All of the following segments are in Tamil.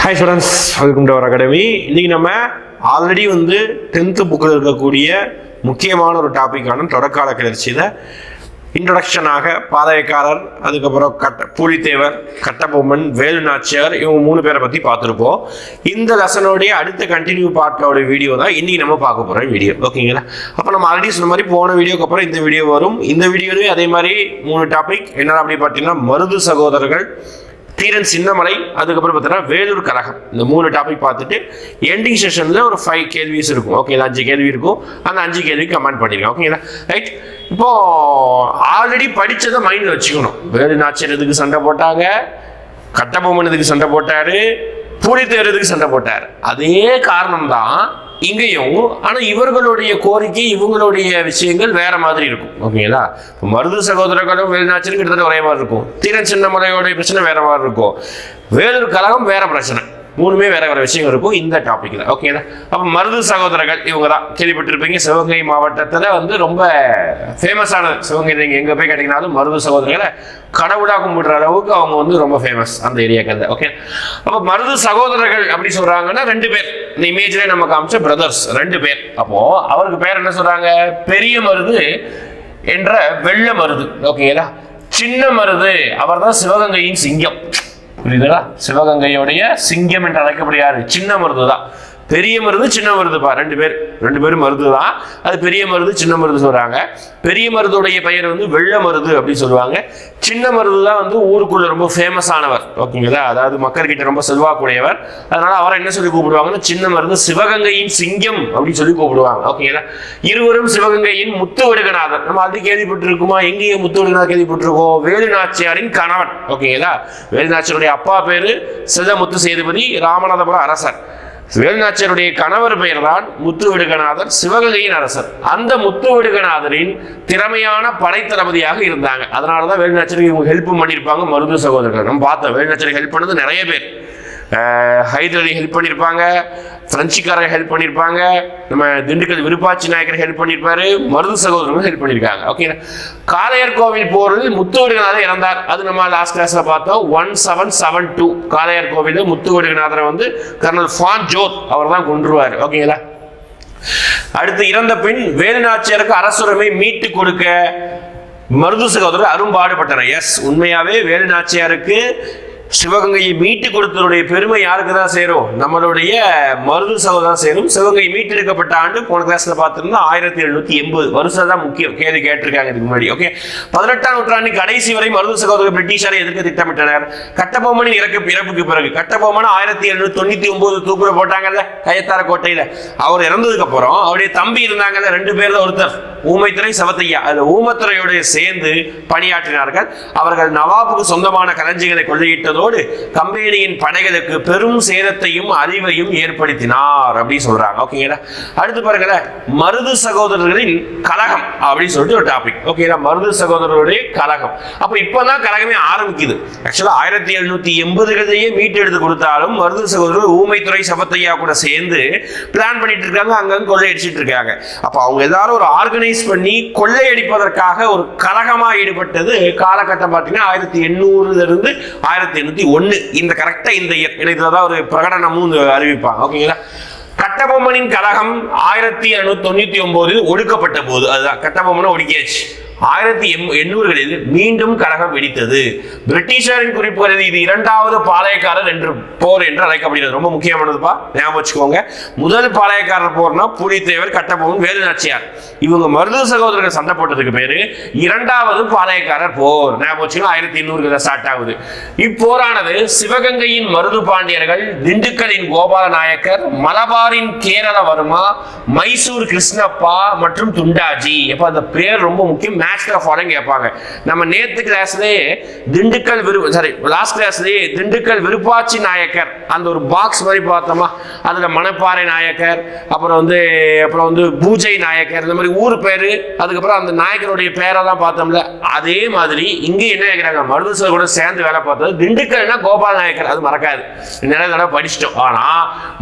Hi students, welcome to our academy. இன்னைக்கு நம்ம ஆல்ரெடி 10th புக்கில் இருக்கக்கூடிய முக்கியமான ஒரு டாபிக்கான தொடக்கால கிளர்ச்சியில் இன்ட்ரொடக்ஷனாக பாளையக்காரர், அதுக்கப்புறம் பூலித்தேவர், கட்டபொம்மன், வேலு நாச்சியார், இவங்க 3 பேரை பற்றி பார்த்துருப்போம். இந்த லெசனோடைய அடுத்த கண்டினியூ பார்ட்டோட வீடியோ தான் இன்னைக்கு நம்ம பார்க்க போகிற வீடியோ. ஓகேங்களா? அப்போ நம்ம ஆல்ரெடி சொன்ன மாதிரி போன வீடியோக்கு அப்புறம் இந்த வீடியோ வரும். இந்த வீடியோலேயும் அதே மாதிரி 3 டாபிக் என்ன அப்படி பார்த்தீங்கன்னா, மருது சகோதரர்கள், தீரன் சின்னமலை, அதுக்கப்புறம் பார்த்தீங்கன்னா வேலூர் கழகம். இந்த 3 டாபிக் பார்த்துட்டு எண்டிங் செஷனில் ஒரு 5 கேள்விஸ் இருக்கும். ஓகே, 5 கேள்வி இருக்கும். அந்த 5 கேள்வி கமெண்ட் பண்ணிருக்கேன். ஓகேங்களா? ரைட். இப்போ ஆல்ரெடி படித்ததை மைண்டில் வச்சுக்கணும். வேலு நாச்சியார் எதுக்கு சண்டை போட்டாங்க, கட்டபொம்மன் எதுக்கு சண்டை போட்டாரு, பூலித்தேவர் எதுக்கு சண்டை போட்டார், அதே காரணம் தான் இங்கேயும். ஆனால் இவர்களுடைய கோரிக்கை, இவங்களுடைய விஷயங்கள் வேற மாதிரி இருக்கும். ஓகேங்களா? இப்போ மருது சகோதரர்களும் வேலு நாச்சியாரும் கிட்டத்தட்ட ஒரே மாதிரி இருக்கும். தீரன் சின்னமலையோடைய பிரச்சனை வேற மாதிரி இருக்கும். வேலூர் கழகம் வேற பிரச்சனை. 3மே வேற வேற விஷயம் இருக்கும் இந்த டாபிக்ல. ஓகேங்களா? அப்போ மருது சகோதரர்கள் இவங்க தான் கேள்விப்பட்டிருப்பீங்க. சிவகங்கை மாவட்டத்தில் ரொம்ப ஃபேமஸான, சிவகங்கை நீங்கள் எங்கே போய் கேட்டீங்கன்னாலும் மருது சகோதரர்களை கடவுளாக கும்பிடுற அளவுக்கு அவங்க ரொம்ப ஃபேமஸ் அந்த ஏரியாக்கள். ஓகே, அப்போ மருது சகோதரர்கள் அப்படி சொல்றாங்கன்னா 2 பேர். இந்த இமேஜ்லேயே நம்ம காமிச்ச பிரதர்ஸ் 2 பேர். அப்போ அவருக்கு பேர் என்ன சொல்றாங்க? பெரிய மருது என்ற வெள்ள மருது. ஓகேங்களா? சின்ன மருது அவர் தான் சிவகங்கையின் சிங்கம். புரியுதுங்களா? சிவகங்கையோடைய சிங்கம் என்று அழைக்கப்படுகிறாரு சின்ன மருது தான். பெரிய மருது, சின்ன மருதுப்பா, 2 பேரும் மருது தான். அது பெரிய மருது, சின்ன மருது சொல்றாங்க. பெரிய மருதுடைய பெயர் வெள்ள மருது அப்படின்னு சொல்லுவாங்க. சின்ன மருது தான் ஊருக்குள்ள ரொம்ப ஃபேமஸானவர். ஓகேங்களா? அதாவது மக்கள்கிட்ட ரொம்ப செல்வாக்குடையவர். அதனால அவரை என்ன சொல்லி கூப்பிடுவாங்கன்னா, சின்ன மருது, சிவகங்கையின் சிங்கம் அப்படின்னு சொல்லி கூப்பிடுவாங்க. ஓகேங்களா? இருவரும் சிவகங்கையின் முத்துவடுகநாதர். நம்ம அது கேள்விப்பட்டிருக்குமா? எங்கேயும் முத்துவடுகநாதர் கேள்விப்பட்டிருக்கோம். வேலு நாச்சியாரின் கணவன். ஓகேங்களா? வேலு நாச்சியாருடைய அப்பா பேரு சிதமுத்து சேதுபதி, ராமநாதபுரம் அரசர். வேலு நாச்சியாருடைய கணவர் பெயர் தான் முத்துவடுகநாதர், சிவகங்கையின் அரசர். அந்த முத்துவடுகநாதரின் திறமையான படைத்தளபதியாக இருந்தாங்க. அதனாலதான் வேலு நாச்சியாருக்கு இவங்க ஹெல்ப் பண்ணியிருப்பாங்க மருது சகோதரர்கள். நம்ம பார்த்தோம், வேலு நாச்சியாருக்கு ஹெல்ப் பண்ணது நிறைய பேர். ஹைதர் அலி ஹெல்ப் பண்ணியிருப்பாங்க, பிரெஞ்சுக்காரர் ஹெல்ப் பண்ணியிருப்பாங்க, நம்ம திண்டுக்கல் விருப்பாச்சி நாயக்கர் ஹெல்ப் பண்ணியிருப்பாரு, மருது சகோதரர்கள் ஹெல்ப் பண்ணியிருக்காங்க. ஓகே, காளையார் கோவில் போரில் முத்துவடுகநாதர் இறந்தார். அது நம்ம லாஸ்ட் கிளாஸ்ல பார்த்தோம். 1772 காளையார் கோவில் முத்துவடுகநாதரை கர்னல் ஃபான் ஜோத் அவர் தான் கொன்றுவார். ஓகேங்களா? அடுத்து இறந்த பின் வேலு நாச்சியாருக்கு அரசுரிமை மீட்டு கொடுக்க மருது சகோதரர் அரும்பாடுபட்டனர். எஸ், உண்மையாவே வேலு நாச்சியாருக்கு சிவகங்கையை மீட்டு கொடுத்ததுடைய பெருமை யாருக்கு தான் சேரும்? நம்மளுடைய மருது சகோதரர் சேரும். சிவகங்கை மீட்டெடுக்கப்பட்ட ஆண்டு போன கிளாஸ்ல பார்த்திருந்தா 1780 வருஷம் தான் முக்கியம். கேள்வி கேட்டிருக்காங்க இதுக்கு முன்னாடி. ஓகே, 18ஆம் நூற்றாண்டின் கடைசி வரை மருது சகோதரர் பிரிட்டிஷாரை எதிர்க்க திட்டமிட்டனர். கட்டபொம்மனின் இறப்புக்கு பிறகு கட்டபொம்மன் 1799 தூக்குல போட்டாங்கல்ல கயத்தார கோட்டையில. அவர் இறந்ததுக்கு அப்புறம் அவருடைய தம்பி இருந்தாங்கல்ல, 2 பேர் தான். ஒருத்தர் ஊமைத்துறை, சவத்தையா. அது ஊமத்துறையோட சேர்ந்து பணியாற்றினார்கள். அவர்கள் நவாபுக்கு சொந்தமான களஞ்சிகளை கொள்ளையிட்டது, கம்பெனியின் படைகளுக்கு பெரும் சேதத்தையும் அழிவையும் ஏற்படுத்தினார் அப்படி சொல்றாங்க. ஓகேங்களா? அடுத்து பாருங்க, மருது சகோதரர்களின் கழகம் அப்படின்னு சொல்லிட்டு ஒரு டாபிக். ஓகேங்களா? மருது சகோதரருடைய கழகம். அப்ப இப்பதான் கழகமே ஆரம்பிக்குது. ஆக்சுவலா 1780களிலேயே மீட்டு எடுத்து கொடுத்தாலும் மருது சகோதரர் ஊமைத்துறை, சபத்தையா கூட சேர்ந்து பிளான் பண்ணிட்டு இருக்காங்க, அங்கங்க கொள்ளையடிச்சிட்டு இருக்காங்க. அப்ப அவங்க எல்லாரும் ஒரு ஆர்கனைஸ் பண்ணி கொள்ளையடிப்பதற்காக ஒரு கழகமா ஈடுபட்டது காலகட்டம் பார்த்தீங்கன்னா 1800 இருந்து 1801. இந்த கரெக்டா இந்த இதுலதான் ஒரு பிரகடனமும் அறிவிப்பாங்க. ஓகேங்களா? கட்டபொம்மனின் கழகம் 1799 ஒடுக்கப்பட்ட போது, அதுதான் கட்டபொம்மனை ஒடுக்கியாச்சு. 1800களில் மீண்டும் கழகம் வெடித்தது. பிரிட்டிஷாரின் குறிப்புகள் இது 2வது பாளையக்காரர் என்று போர் என்று அழைக்கப்படுகிறது. ரொம்ப முக்கியமானதுப்பா, ஞாபகம் வச்சுக்கோங்க. முதல் பாளையக்காரர் போர்னா பூலித்தேவர், கட்டபொம்மன், வேலு நாச்சியார். இவங்க மருது சகோதரர்கள் சண்டை போட்டதுக்கு பேரு 2வது பாளையக்காரர் போர். ஞாபகம் வச்சுக்கோங்க. 1800 ஸ்டார்ட் ஆகுது. இப்போரானது சிவகங்கையின் மருது பாண்டியர்கள், திண்டுக்கலின் கோபால நாயக்கர், மலபாரின் கேரளவர்மா, மைசூர் கிருஷ்ணப்பா மற்றும் துண்டாஜி. எப்ப அந்த பேர் ரொம்ப முக்கியம். கேட்பாங்க. நம்ம நேத்து கிளாஸ்லயே லாஸ்ட் கிளாஸ்லயே திண்டுக்கல் விருப்பாச்சி நாயக்கர் அந்த ஒரு பாக்ஸ் மாதிரி பார்த்தோமா, அதுல மணப்பாறை நாயக்கர், அப்புறம் பூஜை நாயக்கர், இந்த மாதிரி ஊர் பேரு, அதுக்கப்புறம் அந்த நாயக்கருடைய பேரை தான் பார்த்தோம்ல. அதே மாதிரி இங்க என்ன கேட்கிறாங்க, மருது கூட சேர்ந்து வேலை பார்த்தது திண்டுக்கல்னா கோபால் நாயக்கர். அது மறக்காது, நிறைய தடவை படிச்சிட்டோம். ஆனா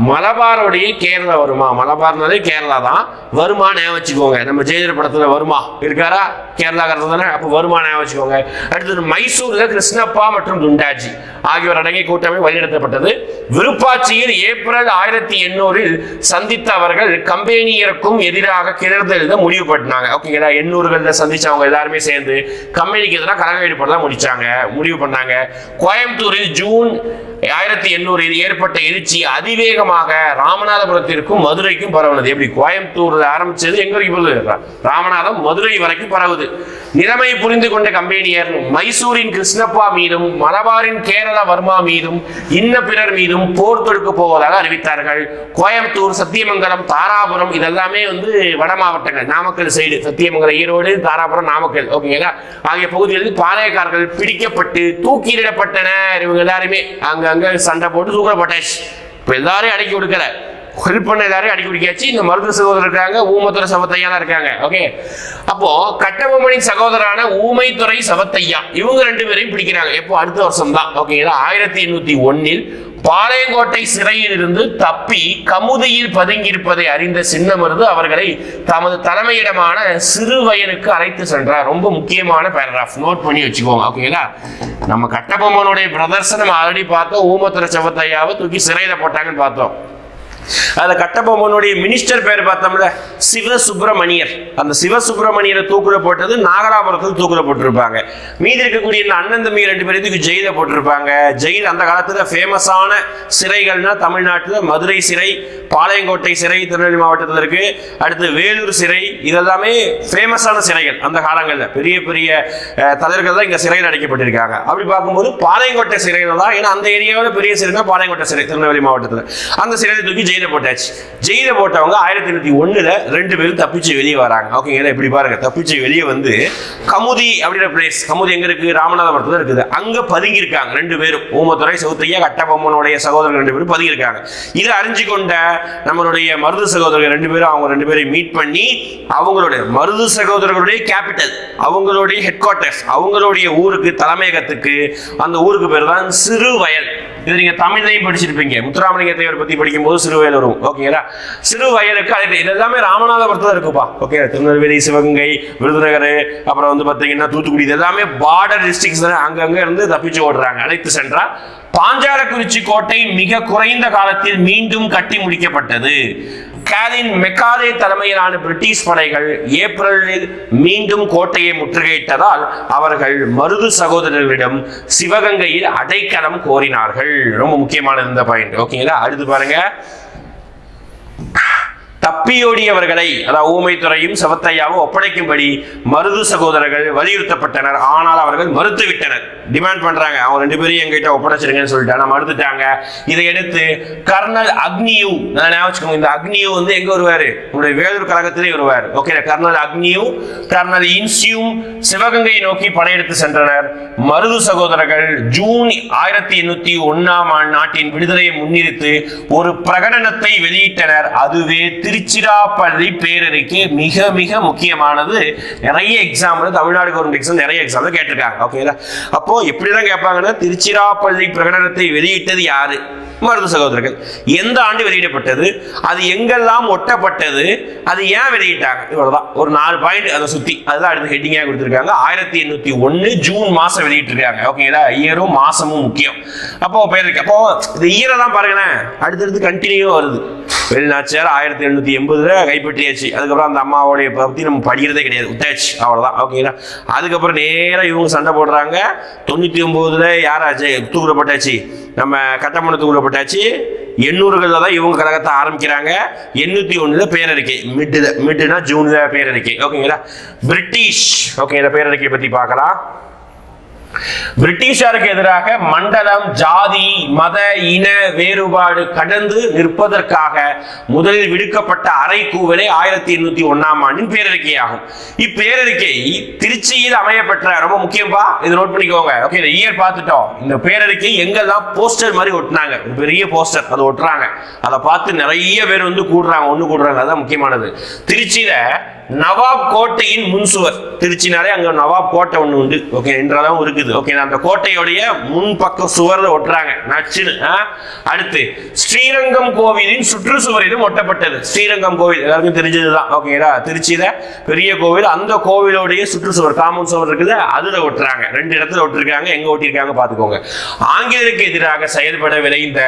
மலபாருடைய கேரளா வருமா, மலபார்னாலே கேரளா தான் வருமா, ஞாபகம் வச்சுக்கோங்க. நம்ம ஜெயலலிதா படத்துல வருமா இருக்காரா? கேரளாக்காரர் தானே, அப்போ வருமானம் வச்சுக்கோங்க. அடுத்தது மைசூர்ல கிருஷ்ணப்பா மற்றும் துண்டாஜி ஆகியோர் அடங்கிய கூட்டமை வழிநடத்தப்பட்டது. விருப்பாட்சியில் ஏப்ரல் 1800 சந்தித்த அவர்கள் கம்பெனியருக்கும் எதிராக கிளர்ந்து எழுத முடிவு பண்ணாங்க. ஓகேங்களா, 800 சந்திச்சவங்க எல்லாருமே சேர்ந்து கம்பெனிக்கு எதிராக கலக ஈடுபட முடிவு பண்ணாங்க. கோயம்புத்தூரில் ஜூன் 1800 ஏற்பட்ட எழுச்சி அதிவேகமாக ராமநாதபுரத்திற்கும் மதுரைக்கும் பரவுனது. எப்படி கோயம்புத்தூர்ல ஆரம்பிச்சது எங்க வரைக்கும் போகுது, ராமநாதம் மதுரை வரைக்கும் பரவுது. நிலைமை புரிந்து கொண்ட கம்பெனியர் மைசூரின் கிருஷ்ணப்பா மீதும் மலபாரின் கேரள வர்மா மீதும் இன்ன பிறர் மீதும் போர் தொடுக்க போவதாக அறிவித்தார்கள். கோயம்புத்தூர், சத்தியமங்கலம், தாராபுரம் இதெல்லாமே வட மாவட்டங்கள், நாமக்கல் சைடு சத்தியமங்கலம், ஈரோடு, தாராபுரம், நாமக்கல் ஓகேங்களா ஆகிய பகுதிகளில் பாளையக்காரர்கள் பிடிக்கப்பட்டு தூக்கிலிடப்பட்டனர். இவங்க எல்லாருமே அங்கங்க சண்டை போட்டு தூக்கப்பட்டாச்சு. இப்ப எல்லாரையும் அடக்கி கொடுக்கல, ஹெல்ப் பண்ண எல்லாரையும் அடக்கி பிடிக்காச்சு. இந்த மருது சகோதரர் இருக்காங்க, ஊமத்துறை சவத்தையா இருக்காங்க. ஓகே, அப்போ கட்டபொம்மனின் சகோதரான ஊமைத்துறை சவத்தையா இவங்க 2 பேரையும் பிடிக்கிறாங்க. எப்போ அடுத்த வருஷம் தான். ஓகேங்களா, 1801 பாளையங்கோட்டை சிறையில் இருந்து தப்பி கமுதியில் பதுங்கியிருப்பதை அறிந்த சின்னமருது அவர்களை தமது தலைமையிடமான சிறுவயலுக்கு அழைத்து சென்றார். ரொம்ப முக்கியமான பேராகிராஃப், நோட் பண்ணி வச்சுக்கோங்க. ஓகேங்களா, நம்ம கட்டபொம்மனுடைய பிரதர்சனம் நம்ம ஆல்ரெடி பார்த்தோம். ஊமத்துறை சவத்தையாவை தூக்கி சிறையில போட்டாங்கன்னு பார்த்தோம். அதுல கட்டபொம்மனுடைய மினிஸ்டர் பேர் பார்த்தோம்ல, சிவசுப்பிரமணியர். அந்த சிவசுப்பிரமணியரை தூக்குல போட்டது நாகலாபுரத்தில் தூக்குல போட்டிருப்பாங்க. மீதி இருக்கக்கூடிய அண்ணன் தம்பி 2 பேருக்கு ஜெயில போட்டிருப்பாங்க. ஜெயில் அந்த காலத்துல ஃபேமஸான சிறைகள்னா தமிழ்நாட்டுல மதுரை சிறை, பாளையங்கோட்டை சிறை திருநெல்வேலி மாவட்டத்தில் இருக்கு. அடுத்து வேலூர் சிறை, இதெல்லாமே ஃபேமஸான சிறைகள். அந்த காலங்களில் பெரிய பெரிய தலைவர்கள் தான் இங்க சிறையில் அடைக்கப்பட்டிருக்காங்க. அப்படி பார்க்கும்போது பாளையங்கோட்டை சிறையில் தான், ஏன்னா அந்த ஏரியாவில் பெரிய சிறை தான் பாளையங்கோட்டை சிறை திருநெல்வேலி மாவட்டத்தில். அந்த சிறையில் தூக்கி ஜெயில போட்டாச்சு. ஜெயில போட்டவங்க 1801 2 பேரும் தப்பிச்சு வெளியே வராங்க. ஓகேங்களா, இப்படி பாருங்க, தப்பிச்சு வெளியே கமுதி அப்படின்ற பிளேஸ், கமுதி எங்க இருக்கு, ராமநாதபுரத்துல இருக்குது. அங்க பதுங்கி இருக்காங்க 2 பேரும், ஊமத்துறை சவுத்தையா கட்டபொம்மனுடைய சகோதரர்கள் 2 பேரும் பதுங்கி இருக்காங்க. இதை அறிஞ்சு கொண்ட நம்மளுடைய மருது சகோதரர்கள் 2 பேரும் அவங்க 2 பேரையும் மீட் பண்ணி அவங்களுடைய மருது சகோதரர்களுடைய கேபிட்டல், அவங்களுடைய ஹெட் குவார்டர்ஸ், அவங்களுடைய ஊருக்கு தலைமையகத்துக்கு, அந்த ஊருக்கு பேர் தான் சிறுவயல். இது நீங்க தமிழ்லையும் படிச்சிருப்பீங்க, முத்துராமலிங்க தேவர் பத்தி படிக்கும்போது சிறுவயல் வரும். ஓகேங்களா, சிறுவயலுக்கு இது எல்லாமே ராமநாதபுரத்துல இருக்குப்பா. ஓகே, திருநெல்வேலி, சிவகங்கை, விருதுநகர், அப்புறம் பாத்தீங்கன்னா தூத்துக்குடி, இது எல்லாமே பார்டர் டிஸ்ட்ரிக்ட்ஸ். அங்கங்க இருந்து தப்பிச்சு ஓடுறாங்க. அழைத்து சென்றார். பாஞ்சாலக்குறிச்சி கோட்டை மிக குறைந்த காலத்தில் மீண்டும் கட்டி முடிக்கப்பட்டது. கேலின் மெக்காலே தலைமையிலான பிரிட்டிஷ் படைகள் ஏப்ரலில் மீண்டும் கோட்டையை முற்றுகையிட்டதால் அவர்கள் மருது சகோதரர்களிடம் சிவகங்கையில் அடைக்கலம் கோரினார்கள். ரொம்ப முக்கியமான இந்த பாயிண்ட். ஓகேங்களா, அடுத்து பாருங்க. தப்பியோடியவர்களை, அதாவது ஊமைத்துறையும் சவத்தையாவும் ஒப்படைக்கும்படி மருது சகோதரர்கள் வலியுறுத்தப்பட்டனர். ஆனால் அவர்கள் மறுத்துவிட்டனர். டிமாண்ட் பண்றாங்க, அவங்க 2 பேரையும் எங்கிட்ட ஒப்படைச்சிருங்கன்னு சொல்லிட்டு மறுத்துட்டாங்க. இதை எடுத்து கர்னல் அக்னியூ, இந்த அக்னியூ எங்க வருவாரு, உங்களுடைய வேலூர் கழகத்திலே வருவார். ஓகே, கர்னல் அக்னியூ, கர்னல் இன்சியும் சிவகங்கை நோக்கி படையெடுத்து சென்றனர். மருது சகோதரர்கள் ஜூன் 1801 நாட்டின் விடுதலையை முன்னிறுத்து ஒரு பிரகடனத்தை வெளியிட்டனர். அதுவே திருச்சிராப்பள்ளி பேரறிக்கை. மிக மிக முக்கியமானது. நிறைய எக்ஸாம்பிள் தமிழ்நாடு கவர்மெண்ட் எக்ஸாம் நிறைய எக்ஸாம்பிள் கேட்டிருக்காங்க. ஓகேங்களா, அப்போ எப்படிதான் கேட்பாங்கன்னா, திருச்சிராப்பள்ளி பிரகடனத்தை வெளியிட்டது யாரு, மருது சகோதரர்கள். எந்த ஆண்டு வெளியிடப்பட்டது, அது எங்கெல்லாம் ஒட்டப்பட்டது, அது ஏன் வெளியிட்டாங்க, இவ்வளவுதான். ஒரு 4 பாயிண்ட் அதை சுத்தி, அதுதான் அடுத்த ஹெட்டிங்கா கொடுத்திருக்காங்க. 1801 ஜூன் மாசம் வெளியிட்டிருக்காங்க. ஓகேங்களா, இயரும் மாசமும் முக்கியம். அப்போ பேருக்கு அப்போ இந்த இயரை தான் பாருங்களேன், அடுத்தடுத்து கண்டினியூ வருது. வெளிநாச்சியார் 1880 கைப்பற்றியாச்சு. அதுக்கப்புறம் அந்த அம்மாவோடைய பத்தி நம்ம படிக்கிறதே கிடையாது, விட்டாச்சு, அவ்வளவுதான். ஓகேங்களா, அதுக்கப்புறம் நேரம் இவங்க சண்டை போடுறாங்க. 99 யாராச்சு தூக்குறப்பட்டாச்சு, நம்ம கட்டமண தூக்குறப்பட்டாச்சு. 800 தான் இவங்க கழகத்தை ஆரம்பிக்கிறாங்க. 801 பேரறிக்கை, மிட்டுனா ஜூன்ல பேரறிக்கை. ஓகேங்களா, பிரிட்டிஷ். ஓகே, பேரறிக்கை பத்தி பார்க்கலாம். பிரிட்டிஷாருக்கு எதிராக மண்டலம், ஜாதி, மத, இன வேறுபாடு கடந்து நிற்பதற்காக முதலில் விடுக்கப்பட்ட அறைகூவலே 1801 பேரறிக்கையாகும். இப்பேரறிக்கை திருச்சியில் அமையப்பெற்ற, ரொம்ப முக்கியம்பா, இது நோட் பண்ணிக்கோங்க. ஓகே, இந்த இயர் பார்த்துட்டோம். இந்த பேரறிக்கை எங்கெல்லாம் போஸ்டர் மாதிரி ஒட்டினாங்க, பெரிய போஸ்டர் அது ஒட்டுறாங்க. அதை பார்த்து நிறைய பேர் கூடுறாங்க, ஒண்ணு கூடுறாங்க. அதான் முக்கியமானது. திருச்சியில நவாப் கோட்டையின் முன்சுவர். திருச்சினாலே அங்க நவாப் கோட்டை ஒண்ணு உண்டு, ஓகே, என்றளவும் இருக்குது. ஓகே, அந்த கோட்டையுடைய முன்பக்க சுவர்ல ஒட்டுறாங்க நச்சுன்னு. அடுத்து ஸ்ரீரங்கம் கோவிலின் சுற்றுச்சுவரிலும் ஒட்டப்பட்டது. ஸ்ரீரங்கம் கோவில் எல்லாருக்கும் தெரிஞ்சதுதான், ஓகேடா. திருச்சியில பெரிய கோவில், அந்த கோவிலுடைய சுற்றுச்சுவர் காமன் சுவர் இருக்குது, அதுல ஒட்டுறாங்க. 2 இடத்துல ஒட்டிருக்காங்க. எங்க ஒட்டிருக்காங்க பாத்துக்கோங்க. ஆங்கிலேயருக்கு எதிராக செயல்பட விளைந்த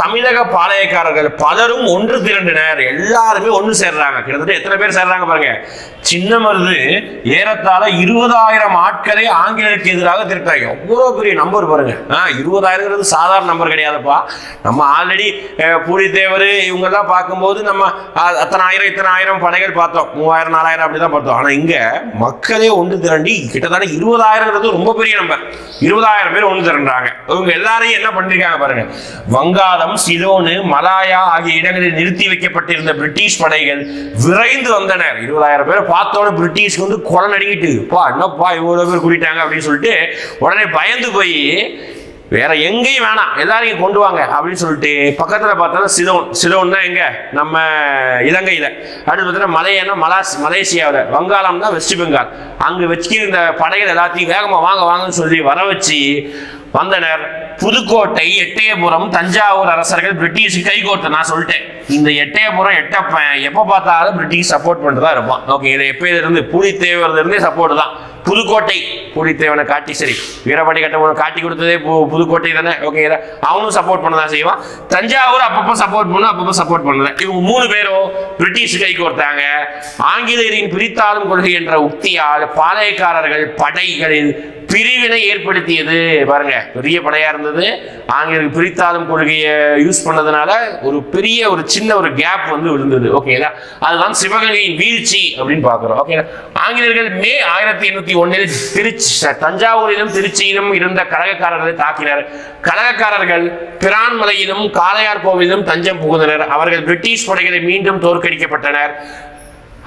தமிழக பாளையக்காரர்கள் பலரும் ஒன்று திரண்டனர். எல்லாருமே ஒன்று சேர்றாங்க. கிட்டத்தட்ட எத்தனை பேர் சேர்றாங்க பாருங்க. சின்னமருது ஏறத்தாழ 20,000 ஆட்களை ஆங்கிலேயருக்கு எதிராக திரட்டாங்க. எவ்வளவு பெரிய நம்பர் பாருங்க. 20,000 சாதாரண நம்பர் கிடையாதுப்பா. நம்ம ஆல்ரெடி பூலித்தேவர் இவங்க எல்லாம் பார்க்கும்போது நம்ம இத்தனை ஆயிரம் படைகள் பார்த்தோம், 3000 4000 அப்படிதான் பார்த்தோம். ஆனா இங்க மக்களே ஒன்று திரண்டி கிட்டத்தட்ட 20,000 ரொம்ப பெரிய நம்பர். 20,000 பேர் ஒன்று திரண்டாங்க. இவங்க எல்லாரையும் என்ன பண்ணிருக்காங்க பாருங்க. வங்காளம், சிலோனு, மலாயா ஆகிய இடங்களில் நிறுத்தி வைக்கப்பட்டிருந்த பிரிட்டிஷ் படைகள் விரைந்து வந்தனர். 20,000 பேர் பார்த்தோட பிரிட்டிஷ்க்கு வந்து கொலை நடுங்கிட்டு, என்னப்பா இவ்வளவு பேர் கூட்டிட்டாங்க அப்படின்னு சொல்லிட்டு உடனே பயந்து போய் வேற எங்கேயும் வேணாம், எல்லாரையும் கொண்டு வாங்க அப்படின்னு சொல்லிட்டு பக்கத்துல பார்த்தா சிலோன் தான் எங்க நம்ம இலங்கையில, அடுத்து பார்த்தீங்கன்னா மலேசியாவில், வங்காளம் தான் வெஸ்ட் பெங்கால். அங்கு வச்சு இந்த படைகள் எல்லாத்தையும் வேகமா வாங்கன்னு சொல்லி வர வச்சு வந்தனர். புதுக்கோட்டை, எட்டயபுரம், தஞ்சாவூர் அரசர்கள் பிரிட்டிஷுக்கு கைகோர்த்து. நான் சொல்லிட்டேன், இந்த எட்டயபுரம் எட்டப்பன் எப்ப பார்த்தாலும் பிரிட்டிஷ் சப்போர்ட் பண்ணிட்டு தான் இருப்பான். ஓகே, இதை எப்பயில இருந்து பூலித்தேவர்ல இருந்தே சப்போர்ட் தான். புதுக்கோட்டை பூலித்தேவனை காட்டி, சரி வீரபாண்டி கட்டபொம்மன் காட்டி கொடுத்ததே புதுக்கோட்டை தானே, ஓகே, அவனும் சப்போர்ட் பண்ணதான் செய்வான். தஞ்சாவூர் அப்பப்போ சப்போர்ட் பண்ண, அப்பப்போ சப்போர்ட் பண்ணல. இவங்க 3 பேரும் பிரிட்டிஷ் கை கோர்த்தாங்க. ஆங்கிலேயரின் பிரித்தாளும் கொள்கை என்ற உக்தியால் பாளையக்காரர்கள் படைகளில் பிரிவினை ஏற்படுத்தியது. பாருங்க, பெரிய படையா இருந்தது. ஆங்கிலேயருக்கு பிரித்தாளும் கொள்கையை யூஸ் பண்ணதுனால ஒரு சின்ன ஒரு கேப் வந்து விழுந்தது. ஓகேங்களா, அதுதான் சிவகங்கையின் வீழ்ச்சி அப்படின்னு பாக்குறோம். ஓகே, ஆங்கிலேயர்கள் மே 1801 தஞ்சாவூரிலும் திருச்சியிலும் இருந்த கழகக்காரர்களை தாக்கினர். கழகக்காரர்கள் பிரான்மலையிலும் காளையார் கோவிலும் தஞ்சம் புகுந்தனர். அவர்கள் பிரிட்டிஷ் படைகளை மீண்டும் தோற்கடிக்கப்பட்டனர்.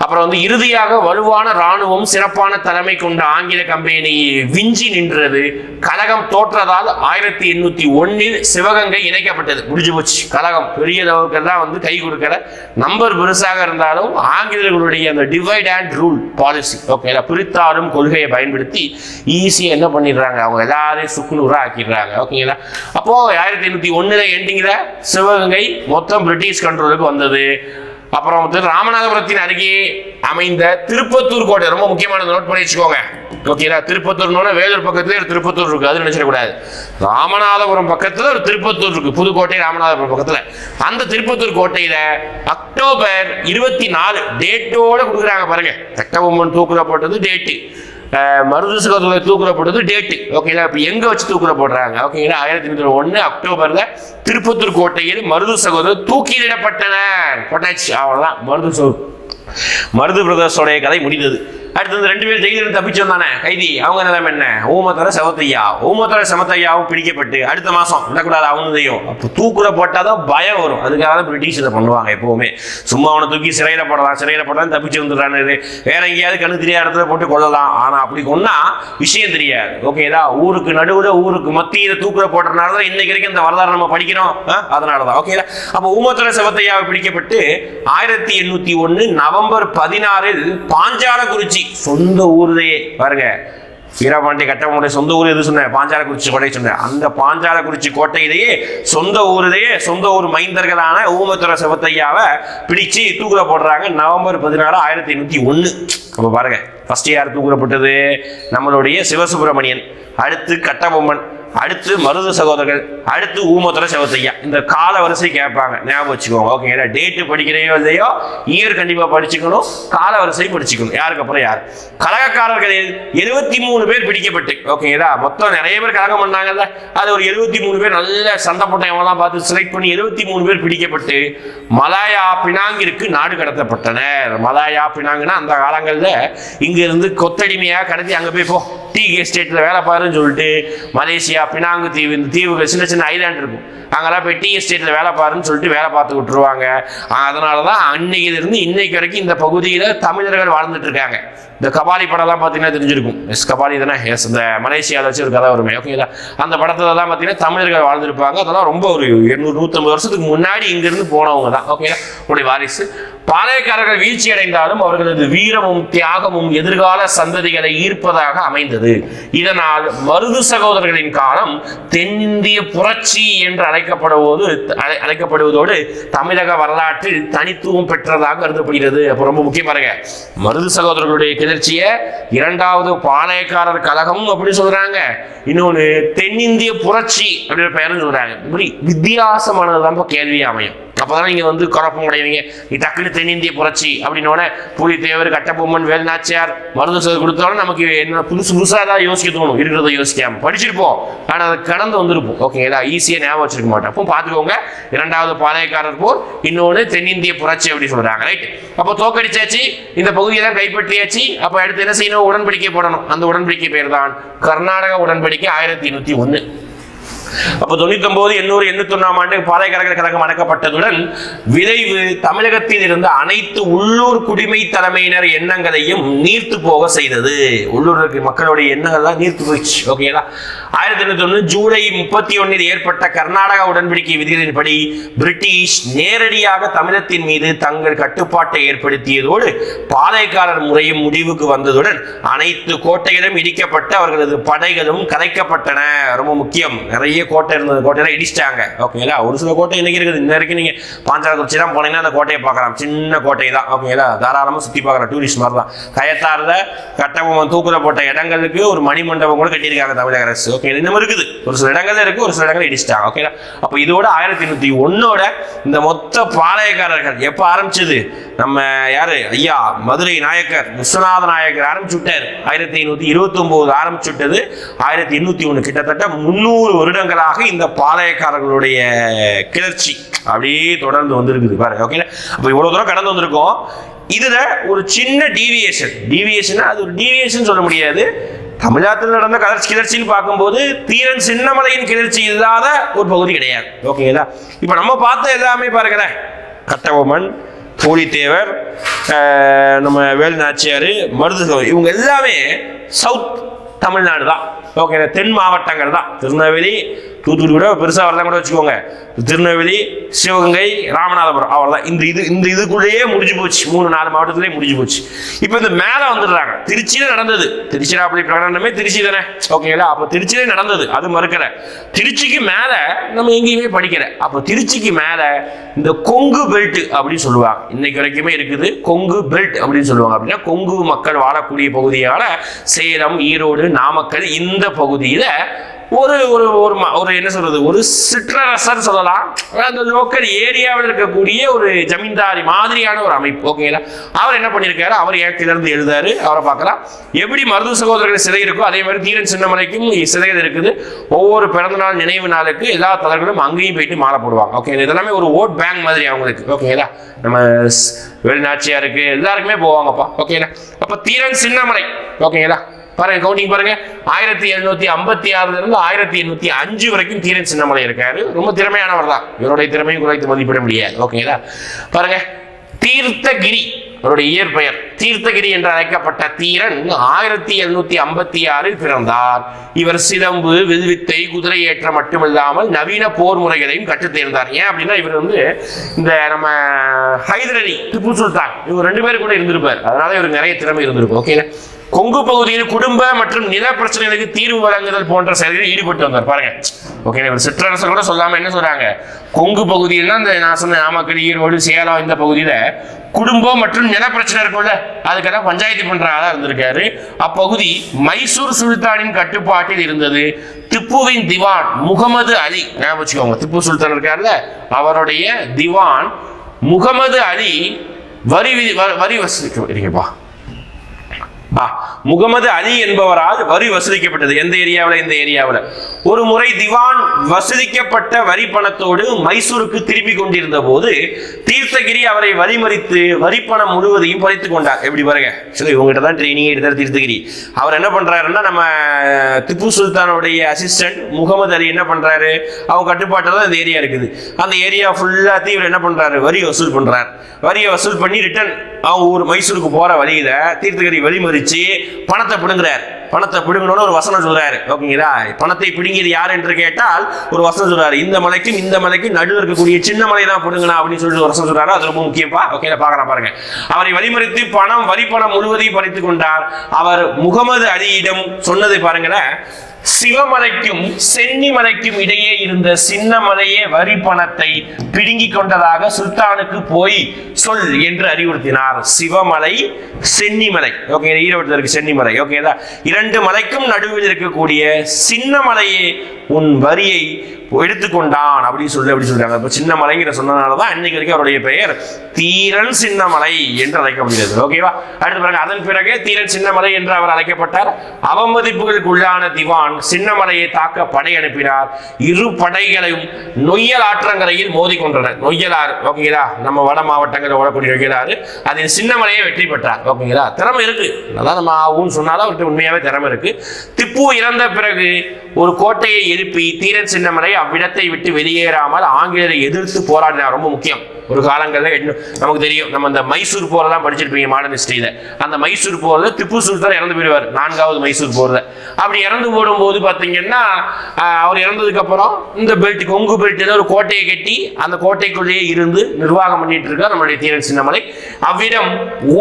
அப்புறம் வந்து இறுதியாக வலுவான இராணுவம், சிறப்பான தலைமை கொண்ட ஆங்கில கம்பெனி விஞ்சி நின்றது. கழகம் தோற்றதால் 1801 சிவகங்கை இணைக்கப்பட்டது. முடிஞ்சு போச்சு. கழகம் பெரிய அளவுக்கு தான் வந்து கை கொடுக்கல. நம்பர் பெருசாக இருந்தாலும் ஆங்கிலேயர்களுடைய அந்த divide and rule policy, okay, பிரித்தாளும் கொள்கையை பயன்படுத்தி ஈஸியா என்ன பண்ணிடுறாங்க, அவங்க எல்லாரையும் சுக்குநூறா ஆக்கிடுறாங்க. ஓகேங்களா, அப்போ 1801 எண்டிங்ல சிவகங்கை மொத்தம் பிரிட்டிஷ் கண்ட்ரோலுக்கு வந்தது. அப்புறம் வந்து ராமநாதபுரத்தின் அருகே அமைந்த திருப்பத்தூர் கோட்டை ரொம்ப முக்கியமானது, நோட் பண்ணி வச்சுக்கோங்க. ஓகேங்களா, திருப்பத்தூர்னு வேலூர் பக்கத்துல ஒரு திருப்பத்தூர் இருக்கு, அது நினைச்சிடக்கூடாது. ராமநாதபுரம் பக்கத்துல ஒரு திருப்பத்தூர் இருக்கு, புதுக்கோட்டை ராமநாதபுரம் பக்கத்துல. அந்த திருப்பத்தூர் கோட்டையில அக்டோபர் 24 டேட்டோட கொடுக்குறாங்க பாருங்க. கட்டபொம்மன் தூக்குல போட்டது டேட்டு, மருது சகோதரர் தூக்குல போட்டது டேட்டு. ஓகேங்களா, இப்ப எங்க வச்சு தூக்குல போடுறாங்க? ஓகேங்களா, 1801 அக்டோபர்ல திருப்பத்தூர் கோட்டையில் மருது சகோதரர் தூக்கிலிடப்பட்டனர். போட்டாச்சு, அவ்வளவுதான். மருது பிரதர்ஸோடைய கதை முடிந்தது. அடுத்தது 2 பேர் ஜெயிலிருந்து தப்பிச்சு வந்தானே கைதி, அவங்க நிலைமை என்ன? ஊமத்தர செமத்தையாவும் பிடிக்கப்பட்டு அடுத்த மாசம் விடக்கூடாது அவனுதையும். அப்போ தூக்குல போட்டாதான் பயம் வரும். அதுக்காக தான் பிரிட்டிஷ் இதை பண்ணுவாங்க எப்பவுமே. சும்மா அவனை தூக்கி சிறையில போடலாம் தப்பிச்சு வந்துடுறான்னு, வேற எங்கேயாவது கண்ணு தெரியாத இடத்துல போட்டு கொள்ளலாம். ஆனா அப்படி கொண்டா விஷயம் தெரியாது. ஓகேதா, ஊருக்கு நடுவுல ஊருக்கு மத்தியில தூக்குல போட்டதுனாலதான் இன்னைக்கு வரைக்கும் இந்த வரலாறு நம்ம படிக்கிறோம். அதனாலதான். ஓகேதா, அப்ப ஊமத்தர செமத்தையாவை பிடிக்கப்பட்டு 1801 நவம்பர் 16 பாஞ்சாலக்குறிச்சி, சொந்த ஊருதையே பாருங்க. வீரபாண்டி கட்டபொம்மனுடைய சொந்த ஊர் எது சொன்னேன்? பாஞ்சாலக்குறிச்சி கோட்டை சொன்னேன். அந்த பாஞ்சாலக்குறிச்சி கோட்டையிலேயே சொந்த ஊர் மைந்தர்களான ஊமத்துர செவத்தையாவை பிடிச்சு தூக்குல போடுறாங்க. நவம்பர் 16 1801. அப்ப பாருங்க, ஃபர்ஸ்ட் யார் தூக்குறப்பட்டது? நம்மளுடைய சிவசுப்பிரமணியன், அடுத்து கட்டபொம்மன், அடுத்து மருது சகோதரர்கள், அடுத்து ஊமத்துர செவத்தையா. இந்த கால வரிசை கேட்பாங்க, ஞாபகம் வச்சுக்கோங்க. ஓகே, டேட்டு படிக்கிறேயோ இல்லையோ இயர் கண்டிப்பா படிச்சுக்கணும், கால வரிசை படிச்சுக்கணும். யாருக்கு அப்புறம் யார்? கழகக்காரர்களில் 73 பேர் பிடிக்கப்பட்டு, ஓகேங்களா, மொத்தம் நிறைய பேர் கழகம் பண்ணாங்கல்ல, அது ஒரு 73 பேர் நல்ல சண்டை போட்டவங்களாம் பார்த்து செலக்ட் பண்ணி 73 பேர் பிடிக்கப்பட்டு மலாயா பினாங்கிற்கு நாடு கடத்தப்பட்டனர். மலாயா பினாங்குன்னா அந்த காலங்களில் இங்க இருந்து கொத்தடிமையா கடத்தி அங்க போய் போ டீ எஸ்டேட்ல வேலை பாருன்னு சொல்லிட்டு மலேசியா, பினாங்கு தீவு, இந்த தீவுகள் சின்ன சின்ன ஐலாண்ட் இருக்கும், அங்கெல்லாம் போய் டீ எஸ்டேட்ல வேலை பாருன்னு சொல்லிட்டு வேலை பார்த்து விட்டுருவாங்க. அதனாலதான் அன்னையிலிருந்து இன்னைக்கு வரைக்கும் இந்த பகுதியில தமிழர்கள் வாழ்ந்துட்டு இருக்காங்க. இந்த கபாலி படம்லாம் பார்த்தீங்கன்னா தெரிஞ்சிருக்கும். கபாலி தானே, இந்த மலேசியாவில் வச்சு ஒரு கதை வருமே, ஓகேங்களா? அந்த படத்துலலாம் பார்த்தீங்கன்னா தமிழர்கள் வாழ்ந்திருப்பாங்க. அதெல்லாம் ரொம்ப ஒரு 200-150 வருஷத்துக்கு முன்னாடி இங்கிருந்து போனவங்க தான், ஓகேங்களா, உடைய வாரிசு. பாளையக்காரர்கள் வீழ்ச்சி அடைந்தாலும் அவர்களது வீரமும் தியாகமும் எதிர்கால சந்ததிகளை ஈர்ப்பதாக அமைந்தது. இதனால் மருது சகோதரர்களின் காலம் தென்னிந்திய புரட்சி என்று அழைக்கப்படுவதோடு தமிழக வரலாற்றில் தனித்துவம் பெற்றதாக கருதப்படுகிறது. அப்போ ரொம்ப முக்கியம் பாருங்க, மருது சகோதரர்களுடைய கிளர்ச்சிய இரண்டாவது பாளையக்காரர் கழகம் அப்படின்னு சொல்றாங்க, இன்னொன்னு தென்னிந்திய புரட்சி அப்படின்ற பெயர்னு சொல்றாங்க. இப்படி வித்தியாசமானதுதான் கேள்வி அமையும். அப்பதான் நீங்க வந்து குழப்பம் அடைவீங்க. நீ டக்குனு தென்னிந்திய புரட்சி அப்படின்னோட புலித்தேவர், கட்டபொம்மன், வேலுநாச்சியார், மருது சகோதரர் கொடுத்தாலும் நமக்கு என்ன புதுசா தான் யோசிக்க தோணும், இருக்கிறத யோசிக்காம படிச்சிருப்போம், ஆனா அதை கடந்து வந்திருப்போம், ஓகேங்களா? ஈஸியா ஞாபகம் வச்சிருக்க மாட்டோம். அப்போ பாத்துக்கோங்க, இரண்டாவது பாளையக்காரர் போர், இன்னொன்னு தென்னிந்திய புரட்சி அப்படி சொல்றாங்க, ரைட்? அப்போ தோக்கடிச்சாச்சு, இந்த பகுதியை தான் கைப்பற்றியாச்சு. அப்ப அடுத்து என்ன செய்யணும்? உடன்படிக்கை போடணும். அந்த உடன்படிக்கை பேர் தான் கர்நாடக உடன்படிக்கை 1801. அப்போ 99, 800, 801 ஆண்டு பாளையக்காரர்கள் கழகம் அடக்கப்பட்டதுடன் விளைவு தமிழகத்தில் இருந்த அனைத்து உள்ளூர் குடிமை தலைமையினர் எண்ணங்களையும் நீர்த்து போக செய்தது. உள்ளூர் மக்களுடைய எண்ணங்கள் நீர்த்து போயிடுச்சு, ஓகேங்களா? 1801 ஜூலை 31 ஏற்பட்ட கர்நாடக உடன்படிக்கை விதிகளின்படி பிரிட்டிஷ் நேரடியாக தமிழகத்தின் மீது தங்கள் கட்டுப்பாட்டை ஏற்படுத்தியதோடு பாளையக்காரர் முறையும் முடிவுக்கு வந்ததுடன் அனைத்து கோட்டைகளும் இடிக்கப்பட்டு அவர்களது படைகளும் கலைக்கப்பட்டன. ரொம்ப முக்கியம், நிறைய கோட்டை இருந்தது, கோட்டையெல்லாம் இடிச்சிட்டாங்க, ஓகேங்களா? ஒரு சில கோட்டை இன்னைக்கு இருக்குது. இன்ன வரைக்கும் நீங்க பாஞ்சாலக்குறிச்சி தான் போனீங்கன்னா அந்த கோட்டையை பார்க்கலாம், சின்ன கோட்டை தான், ஓகேங்களா? தாராளமா சுத்தி பார்க்கலாம், டூரிஸ்ட் மாதிரி தான். கயத்தாறுல கட்டபொம்மன் தூக்குல போட்ட இடங்களுக்கு ஒரு மணிமண்டபம் கூட கட்டியிருக்காங்க தமிழக அரசு, ஓகே? இன்னும் இருக்குது, ஒரு சில இடங்கள்ல இருக்கு, ஒரு சில இடங்கள் இடிச்சிட்டாங்க, ஓகேங்களா? அப்ப இதோட 1801 இந்த மொத்த பாளையக்காரர்கள் எப்ப ஆரம்பிச்சது? நம்ம யாரு ஐயா மதுரை நாயக்கர் விஸ்வநாத நாயக்கர் ஆரம்பிச்சுட்டார். 1529 ஆரம்பிச்சுட்டது 1801. கிட்டத்தட்ட 300 வருடங்களாக இந்த பாளையக்காரர்களுடைய கிளர்ச்சி அப்படியே தொடர்ந்து வந்திருக்குது பாருங்க, ஓகே? அப்ப இவ்வளவு தூரம் கடந்து வந்திருக்கோம். இதுல ஒரு சின்ன டீவியேஷன், அது ஒரு டீவியேஷன் சொல்ல முடியாது. தமிழ்நாட்டில் நடந்த கிளர்ச்சின்னு பார்க்கும்போது தீரன் சின்னமலையின் கிளர்ச்சி இல்லாத ஒரு பகுதி கிடையாது, ஓகேங்களா? இப்ப நம்ம பார்த்த எல்லாமே பாருங்களேன், கட்டபொம்மன், புலித்தேவர், நம்ம வேலுநாச்சியார், மருது சகோதரர், இவங்க எல்லாமே சவுத் தமிழ்நாடு தான், ஓகே? தென் மாவட்டங்கள் தான். திருநெல்வேலி, தூத்துக்குடி கூட பெருசா வரலாம் கூட வச்சுக்கோங்க. திருநெல்வேலி, சிவகங்கை, ராமநாதபுரம், அவ்வளவுதான். இந்த இதுக்குள்ளேயே முடிஞ்சு போச்சு, 3-4 மாவட்டத்திலேயே முடிஞ்சு போச்சு. இப்ப இந்த மேல வந்துடுறாங்க. திருச்சியில நடந்தது, திருச்சிராப்பள்ளி பிரகடனமே திருச்சி தானே, ஓகேங்களா? அப்ப திருச்சியிலே நடந்தது, அது மறுக்கல. திருச்சிக்கு மேல நம்ம எங்கேயுமே படிக்கல. அப்ப திருச்சிக்கு மேல இந்த கொங்கு பெல்ட் அப்படின்னு சொல்லுவாங்க, இன்னைக்கு வரைக்குமே இருக்குது. கொங்கு பெல்ட் அப்படின்னு சொல்லுவாங்க. அப்படின்னா கொங்கு மக்கள் வாழக்கூடிய பகுதியான சேலம், ஈரோடு, நாமக்கல், இந்த பகுதியில ஒரு ஒரு என்ன சொல்றது, ஒரு சிற்றரசர் சொல்லலாம், அந்த லோக்கல் ஏரியாவில் இருக்கக்கூடிய ஒரு ஜமீன்தாரி மாதிரியான ஒரு அமைப்பு, ஓகேங்களா? அவர் என்ன பண்ணியிருக்காரு, அவர் ஏற்றிலிருந்து எழுதாரு, அவரை பார்க்கலாம். எப்படி மருது சகோதரர்கள் சிலை இருக்கோ அதே மாதிரி தீரன் சின்னமலைக்கும் சிலைகள் இருக்குது. ஒவ்வொரு பிறந்தநாள் நினைவு நாளுக்கு எல்லா தலைவர்களும் அங்கேயும் போயிட்டு மாலை போடுவாங்க, ஓகே? இதெல்லாமே ஒரு ஓட் பேங்க் மாதிரி அவங்களுக்கு, ஓகேங்களா? நம்ம வேலுநாச்சியாருக்கு எல்லாருக்குமே போவாங்கப்பா, ஓகேங்களா? அப்ப தீரன் சின்னமலை, ஓகேங்களா? பாருங்க, கவுண்டிங் பாருங்க, 1756 இருந்து 1805 வரைக்கும் தீரன் சின்னமலை இருக்காரு. ரொம்ப திறமையானவர் தான், இவருடைய திறமையும் குறைத்து மதிப்பிட முடியாது, ஓகேங்களா? பாருங்க, தீர்த்தகிரி அவருடைய இயற்பெயர். தீர்த்தகிரி என்று அழைக்கப்பட்ட தீரன் 1756 பிறந்தார். இவர் சிலம்பு, வில்வித்தை, குதிரை ஏற்றம் மட்டுமில்லாமல் நவீன போர் முறைகளையும் கற்றுத் தேர்ந்தார். ஏன் அப்படின்னா இவர் வந்து இந்த நம்ம ஹைதர் அலி, திப்பு சுல்தான், இவர் 2 பேரும் கூட இருந்திருப்பார். அதனால இவருக்கு நிறைய திறமை இருந்திருக்கும், ஓகே? கொங்கு பகுதியில் குடும்ப மற்றும் நில பிரச்சனைகளுக்கு தீர்வு வழங்குதல் போன்ற செயல்களில் ஈடுபட்டு வந்தார். பாருங்க, ஓகே? இவர் சிற்றரசர் கூட சொல்லாம என்ன சொல்றாங்க, கொங்கு பகுதியில் இந்த நான் சொன்ன நாமக்கல், ஈரோடு, சேலம், இந்த பகுதியில குடும்பம் மற்றும் நில பிரச்சனை இருக்கும்ல, அதுக்கெல்லாம் பஞ்சாயத்து பண்ற ஆளா இருந்திருக்காரு. அப்பகுதி மைசூர் சுல்தானின் கட்டுப்பாட்டில் இருந்தது. திப்புவின் திவான் முகமது அலி, ஞாபகம் வச்சுக்கோங்க, திப்பு சுல்தான் இருக்காருல்ல, அவருடைய திவான் முகமது அலி வரி வசூலிக்கப்பா முகமது அலி என்பவரால் வரி வசூலிக்கப்பட்டது. எந்த ஏரியாவில்? இந்த ஏரியாவில். ஒரு முறை திவான் வசூலிக்கப்பட்ட வரி பணத்தோடு மைசூருக்கு திரும்பி கொண்டிருந்த போது தீர்த்தகிரி அவரை வழிமறித்து வரி பணம் முழுவதையும் பறித்துக் கொண்டார். எப்படி பாருங்க, இவங்ககிட்ட தான் ட்ரைனிங் எடுத்தார் தீர்த்தகிரி. அவர் என்ன பண்றாருன்னா, நம்ம திப்பு சுல்தானுடைய அசிஸ்டன்ட் முகமது அலி என்ன பண்றாரு, அவங்க கட்டுப்பாட்டில் தான் இந்த ஏரியா இருக்குது. அந்த ஏரியா ஃபுல்லாத்தையும் இவர் என்ன பண்றாரு, வரி வசூல் பண்றார். வரியை வசூல் பண்ணி ரிட்டர்ன் அவங்க ஊர் மைசூருக்கு போற வழியில தீர்த்தகிரி வழிமறி அனுமதிச்சு பணத்தை பிடுங்குறாரு. பணத்தை பிடுங்கணும்னு ஒரு வசனம் சொல்றாரு. ஓகேங்களா? பணத்தை பிடுங்கியது யார் என்று கேட்டால் ஒரு வசனம் சொல்றாரு. இந்த மலைக்கும் நடுவில் இருக்கக்கூடிய சின்ன மலை தான் பிடுங்கணும் அப்படின்னு சொல்லிட்டு ஒரு வசனம் சொல்றாரு. அது ரொம்ப முக்கியப்பா. ஓகே, பார்க்கலாம் பாருங்க. அவரை வழிமறித்து வரி பணம் முழுவதையும் பறித்துக் கொண்டார். அவர் முகமது அலியிடம் சொன்னதை பாருங்களேன். சிவமலைக்கும் சென்னிமலைக்கும் இடையே இருந்த சின்ன மலையே வரி பணத்தை பிடுங்கிக் கொண்டதாக சுல்தானுக்கு போய் சொல் என்று அறிவுறுத்தினார். சிவமலை, சென்னிமலை, ஓகே, ஈரோடு சென்னிமலை, ஓகேதா, இரண்டு மலைக்கும் நடுவில் இருக்கக்கூடிய சின்ன மலையே உன் வரியை எடுத்துக்கொண்டான் அப்படின்னு சொல்றாங்க. இப்ப சின்ன மலைங்கிற சொன்னதுனாலதான் இன்னைக்கு வரைக்கும் அவருடைய பெயர் தீரன் சின்னமலை என்று அழைக்கப்படுகிறது. ஓகேவா? அடுத்து பாருங்க. அதன் பிறகு தீரன் சின்னமலை என்று அவர் அழைக்கப்பட்டார். அவமதிப்புகளுக்கு உள்ளான திவான் சின்னமலையை தாக்க படை அனுப்பினார். இரு படைகளையும் நொய்யல் ஆற்றங்கரையில் மோதி கொண்டனர். நொய்யலாறு, ஓகேங்களா, நம்ம வட மாவட்டங்களில் ஓடக்கூடிய நொய்யலாறு, அதில் சின்னமலையை வெற்றி பெற்றார். ஓகேங்களா? திறமை இருக்கு. அதான் நம்ம ஆகும்னு சொன்னாலும் அவர்கிட்ட உண்மையாவே திறமை இருக்கு. திப்பு இறந்த பிறகு ஒரு கோட்டையை எழுப்பி தீரன் சின்னமலை அவ்விடத்தை விட்டு வெளியேறாமல் ஆங்கிலேயரை எதிர்த்து போராடினார். ரொம்ப முக்கியம். ஒரு காலங்களில் நமக்கு தெரியும், நம்ம இந்த மைசூர் போரெல்லாம் படிச்சிருப்பீங்க மாடர்ன் ஹிஸ்டரியில. அந்த மைசூர் போர்ல திப்பு சுல்தான் இறந்து போயிடுவார். 4வது மைசூர் போர்ல. அப்படி இறந்து போடும்போது பாத்தீங்கன்னா அவர் இறந்ததுக்கு அப்புறம் இந்த பெல்ட், கொங்கு பெல்ட்ல ஒரு கோட்டையை கட்டி அந்த கோட்டைக்குள்ளேயே இருந்து நிர்வாகம் பண்ணிட்டு இருக்கார் நம்மளுடைய தீரன் சின்னமலை. அவ்விடம்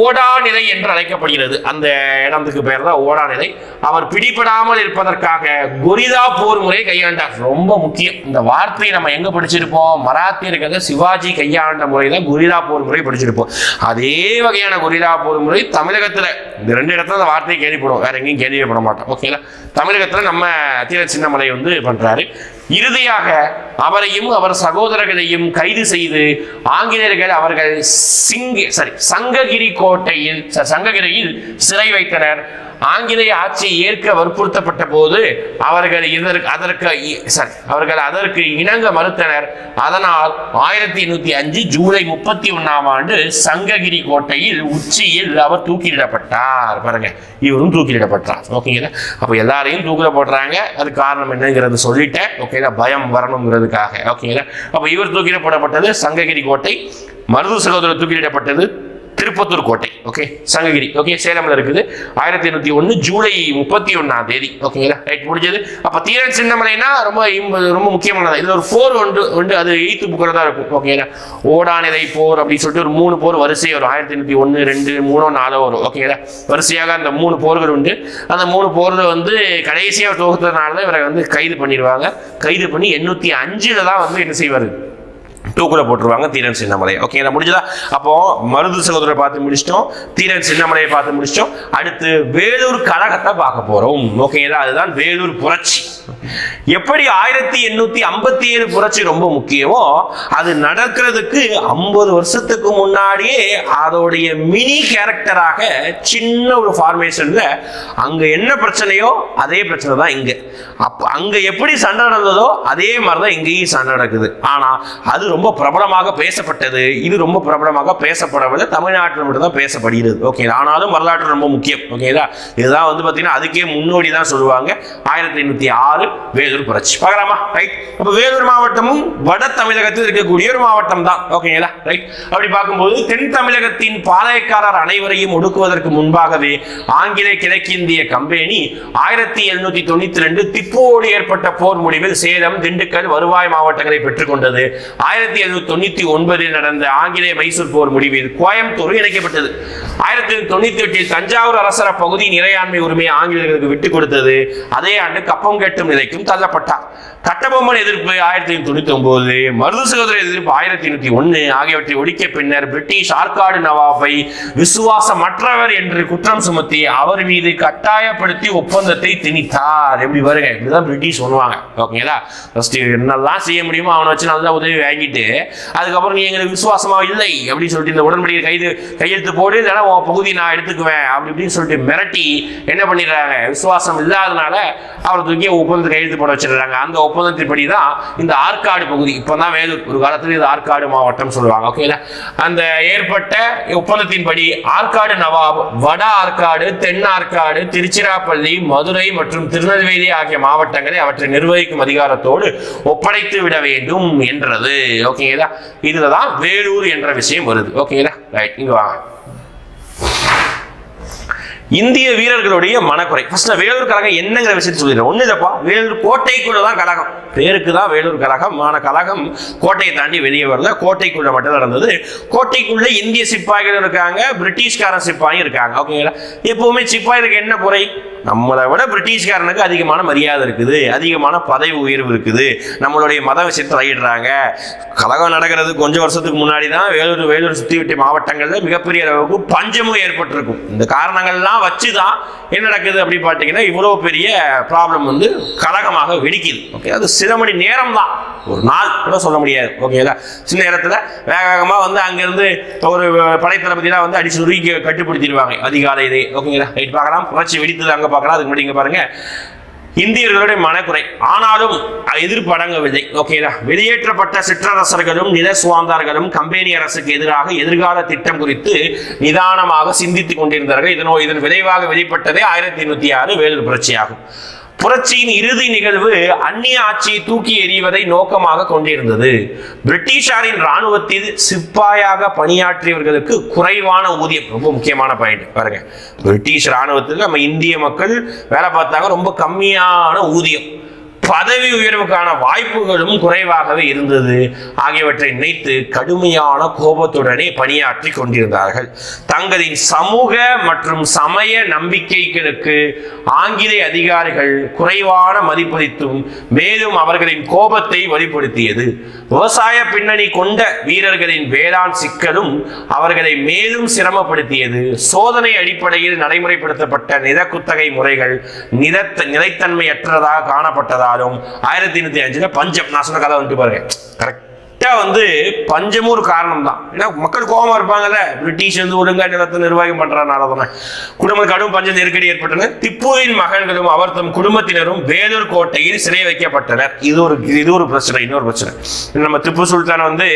ஓடாநிலை என்று அழைக்கப்படுகிறது. அந்த இடத்துக்கு பேர் தான் ஓடாநிலை. அவர் பிடிபடாமல் இருப்பதற்காக கொரில்லா போர் முறையை கையாண்டார். ரொம்ப முக்கியம். இந்த வார்த்தையை நம்ம எங்க படிச்சிருப்போம்? மராத்தியர்கள் சிவாஜி கையாண்ட முறைதான் கொரில்லா போர் முறை படிச்சிருப்போம். அதே வகையான கொரில்லா போர் முறை தமிழகத்துல இந்த 2 இடத்துல அந்த வார்த்தையை கேள்விப்படுவோம், வேற எங்கேயும் கேள்விப்பட மாட்டோம். ஓகேங்களா? தமிழகத்துல நம்ம தீரன் சின்னமலை பண்றாரு. இறுதியாக அவரையும் அவர் சகோதரர்களையும் கைது செய்து ஆங்கிலேயர்கள் அவர்கள் சங்ககிரியில் சிறை வைத்தனர். ஆங்கிலேய ஆட்சி ஏற்க வற்புறுத்தப்பட்ட போது அவர்கள் அதற்கு இணங்க மறுத்தனர். அதனால் 1805 ஜூலை 31ஆம் ஆண்டு சங்ககிரி கோட்டையில் உச்சியில் அவர் தூக்கிலிடப்பட்டார். பாருங்க, இவரும் தூக்கிலிடப்பட்டார். ஓகேங்களா? அப்ப எல்லாரையும் தூக்கில போடுறாங்க. அது காரணம் என்னங்கிறது சொல்லிட்டேன். ஓகேங்களா? பயம் வரணுங்கிறதுக்காக. ஓகேங்களா? அப்ப இவர் தூக்கிலிடப்பட்டது சங்ககிரி கோட்டை. மருது சகோதரர் தூக்கிலிடப்பட்டது திருப்பத்தூர் கோட்டை. ஓகே, சங்ககிரி, ஓகே, சேலம்ல இருக்குது. 1801 ஜூலை 31ஆம் தேதி. ஓகேங்களா? ரைட், முடிஞ்சது. அப்ப தீரன் சின்னமலைனா ரொம்ப முக்கியமானது. இதுல ஒரு போர் ஒன்று அது 8th புக்ல தான் இருக்கும். ஓகேங்களா? ஓடாநிலை போர் அப்படின்னு சொல்லிட்டு ஒரு 3 போர் வரிசை வரும். 1801, 2, 3, 4 வரும். ஓகேங்களா? வரிசையாக அந்த 3 போர்கள் உண்டு. அந்த 3 போர்ல கடைசியா தொகுத்ததுனால இவரை கைது பண்ணிடுவாங்க. கைது பண்ணி 805 தான் என்ன செய்வாரு? தூக்குல போட்டுருவாங்க தீரன் சின்னமலை. ஓகே, முடிஞ்சதா? அப்போ மருது சகோதரரை பார்த்து முடிச்சிட்டோம், தீரன் சின்னமலையை பார்த்து முடிச்சிட்டோம். அடுத்து வேலூர் கழகத்தை பார்க்க போறோம். ஓகேங்களா? அதுதான் வேலூர் புரட்சி. எப்படி 1857 புரட்சி ரொம்ப முக்கியமோ, அது நடக்கிறதுக்கு 50 வருஷத்துக்கு முன்னாடியே அதோடைய மினி கேரக்டராக சின்ன ஒரு ஃபார்மேஷன்ல அங்க என்ன பிரச்சனையோ அதே பிரச்சனை தான் இங்க. அங்க எப்படி சண்டை நடந்ததோ அதே மாதிரிதான் இங்கேயும் சண்டை நடக்குது. ஆனா அது ரொம்ப பிரபலமாக பேசப்பட்டது. இது ரொம்ப பிரபலமாக பேசப்படவில்லை. தமிழ்நாட்டில் மட்டும் தான் பேசப்படுகிறது. ஓகே, ஆனாலும் வரலாற்று ரொம்ப முக்கியம். ஓகேதா? இதுதான் பாத்தீங்கன்னா அதுக்கே முன்னோடி தான் சொல்லுவாங்க. 1806 வேலூர் புரட்சி. பார்க்கலாமா? ரைட். அப்ப வேலூர் மாவட்டமும் வட தமிழகத்தில் இருக்கக்கூடிய ஒரு மாவட்டம் தான். ஓகேங்களா? ரைட். அப்படி பார்க்கும்போது தென் தமிழகத்தின் பாளையக்காரர் அனைவரையும் ஒடுக்குவதற்கு முன்பாகவே ஆங்கிலேய கிழக்கிந்திய கம்பெனி 1792 திப்புவோடு ஏற்பட்ட போர் முடிவில் சேலம், திண்டுக்கல், வருவாய் மாவட்டங்களை பெற்றுக்கொண்டது. 1799 நடந்த ஆங்கிலேய மைசூர் போர் முடிவில் கோயம்புத்தூர் இணைக்கப்பட்டது. 1898 தஞ்சாவூர் அரசர பகுதியின் இறையாண்மை உரிமையை ஆங்கிலேயர்களுக்கு விட்டுக் கொடுத்தது. அதே ஆண்டு கப்பம் கட்டும் நிலைக்கும் தள்ளப்பட்டார். கட்டபொம்மன் எதிர்ப்பு 1899, மருது சகோதரர் எதிர்ப்பு 1801 ஆகியவற்றை ஒழிக்க பின்னர் பிரிட்டிஷ் ஆற்காடு நவாபை விசுவாசமற்றவர் என்று குற்றம் சுமத்தி அவர் மீது கட்டாயப்படுத்தி ஒப்பந்தத்தை திணித்தார். எப்படி வருங்க? இப்படிதான் பிரிட்டிஷ் சொல்லுவாங்க. ஓகேங்களா? என்னெல்லாம் செய்ய முடியுமோ அவனை வச்சு நல்லா உதவி வாங்கிட்டு அதுக்கப்புறம் நீ எங்களுக்கு விசுவாசமா இல்லை அப்படின்னு சொல்லிட்டு இந்த உடன்படிக்கை கையெழுத்து போடு, இல்லைன்னா உன் பகுதி நான் எடுத்துக்குவேன் அப்படி இப்படின்னு சொல்லிட்டு மிரட்டி என்ன பண்ணிடுறாங்க? விசுவாசம் இல்லாதனால அவரை தூக்கி ஒப்பந்தத்தை கையெழுத்து போட வச்சிடுறாங்க. அந்த ஒப்பந்தத்தின்படி தான் இந்த ஆற்காடு பகுதி, இப்பதான் வேலூர், ஒரு காலத்தில் இது ஆற்காடு மாவட்டம் சொல்லுவாங்க. ஓகேங்களா? அந்த ஏற்பட்ட ஒப்பந்தத்தின்படி ஆற்காடு நவாப் வட ஆற்காடு, தென் ஆற்காடு, திருச்சிராப்பள்ளி, மதுரை மற்றும் திருநெல்வேலி ஆகிய மாவட்டங்களை அவற்றை நிர்வகிக்கும் அதிகாரத்தோடு ஒப்படைத்து விட வேண்டும் என்றது. ஓகேங்களா? இதுலதான் வேலூர் என்ற விஷயம் வருது. ஓகேங்களா? ரைட், இங்க வாங்க. இந்திய வீரர்களுடைய மனக்குறை. ஃபர்ஸ்ட் வேலூர் கழகம் என்னங்கிற விஷயத்தை சொல்லிடுறேன். ஒண்ணு இல்லப்பா, வேலூர் கோட்டைக்குள்ள தான் கழகம், பேருக்கு தான் வேலூர் கழகம். கழகம் கோட்டையை தாண்டி வெளியே வரல, கோட்டைக்குள்ள மட்டும் நடந்தது. கோட்டைக்குள்ள இந்திய சிப்பாய்கள் இருக்காங்க, பிரிட்டிஷ்காரன் சிப்பாயும் இருக்காங்க. ஓகேங்களா? எப்பவுமே சிப்பாய்களுக்கு என்ன குறை? நம்மளை விட பிரிட்டிஷ்காரனுக்கு அதிகமான மரியாதை இருக்குது, அதிகமான பதவி உயர்வு இருக்குது, நம்மளுடைய மத விஷயத்தை தலையிடுறாங்க. கழகம் நடக்கிறது கொஞ்சம் வருஷத்துக்கு முன்னாடி தான் வேலூர் சுற்றி விட்ட மாவட்டங்கள்ல மிகப்பெரிய அளவுக்கு பஞ்சமும் ஏற்பட்டிருக்கும். இந்த காரணங்கள்லாம் வச்சுதான் என்ன நடக்குது அப்படி பார்த்தீங்கன்னா இவ்வளவு பெரிய ப்ராப்ளம் வந்து கழகமாக வெடிக்குது. ஓகே, அது சில மணி நேரம் தான், ஒரு நாள் கூட சொல்ல முடியாது. ஓகேங்களா? சில நேரத்தில் வேக வேகமாக வந்து அங்கிருந்து ஒரு படைத்தளபதியெல்லாம் வந்து அடிச்சு நுறுக்கி கட்டுப்படுத்திடுவாங்க அதிகாலையிலே. ஓகேங்களா? ரைட், பார்க்கலாம். புரட்சி வெடித்தது அங்கே பார்க்கலாம். அதுக்கு முன்னாடி இங்கே பாருங்க இந்தியர்களுடைய மனக்குறை. ஆனாலும் எதிர்ப்பு அடங்கவில்லை. ஓகேங்களா? வெளியேற்றப்பட்ட சிற்றரசர்களும் நில சுவாந்தார்களும் கம்பெனி அரசுக்கு எதிராக எதிர்கால திட்டம் குறித்து நிதானமாக சிந்தித்துக் கொண்டிருந்தார்கள். இதன் விளைவாக வெளிப்பட்டதே 1806 வேலூர் புரட்சியாகும். புரட்சியின் இறுதி நிகழ்வு அந்நிய ஆட்சியை தூக்கி எறிவதை நோக்கமாக கொண்டிருந்தது. பிரிட்டிஷாரின் இராணுவத்தில் சிப்பாயாக பணியாற்றியவர்களுக்கு குறைவான ஊதியம், ரொம்ப முக்கியமான பாயிண்ட் பாருங்க. பிரிட்டிஷ் இராணுவத்தில் நம்ம இந்திய மக்கள் வேலை பார்த்தாங்க, ரொம்ப கம்மியான ஊதியம், பதவி உயர்வுக்கான வாய்ப்புகளும் குறைவாகவே இருந்தது. ஆகியவற்றை நினைத்து கடுமையான கோபத்துடனே பணியாற்றி கொண்டிருந்தார்கள். தங்களின் சமூக மற்றும் சமய நம்பிக்கைகளுக்கு ஆங்கிலேய அதிகாரிகள் குறைவான மதிப்பளித்தும் மேலும் அவர்களின் கோபத்தை வெளிப்படுத்தியது. விவசாய பின்னணி கொண்ட வீரர்களின் வேளாண் சிக்கலும் அவர்களை மேலும் சிரமப்படுத்தியது. சோதனை அடிப்படையில் நடைமுறைப்படுத்தப்பட்ட நில குத்தகை முறைகள் நிலைத்தன்மையற்றதாக காணப்பட்டதால் 1805 பஞ்சம், நான் சொன்ன கதை வந்து பாருங்க, கரெக்டா வந்து பஞ்சமும் ஒரு காரணம் தான். ஏன்னா மக்கள் கோபமா இருப்பாங்கல்ல, பிரிட்டிஷ் வந்து ஒழுங்கா நிலத்தை நிர்வாகம் பண்றதுனால தானே குடும்ப கடும் பஞ்ச நெருக்கடி ஏற்பட்டன. திப்புவின் மகன்களும் அவர் தம் குடும்பத்தினரும் வேலூர் கோட்டையில் சிறை வைக்கப்பட்டனர். இது ஒரு பிரச்சனை. இன்னொரு பிரச்சனை, நம்ம திப்பு சுல்தான் வந்து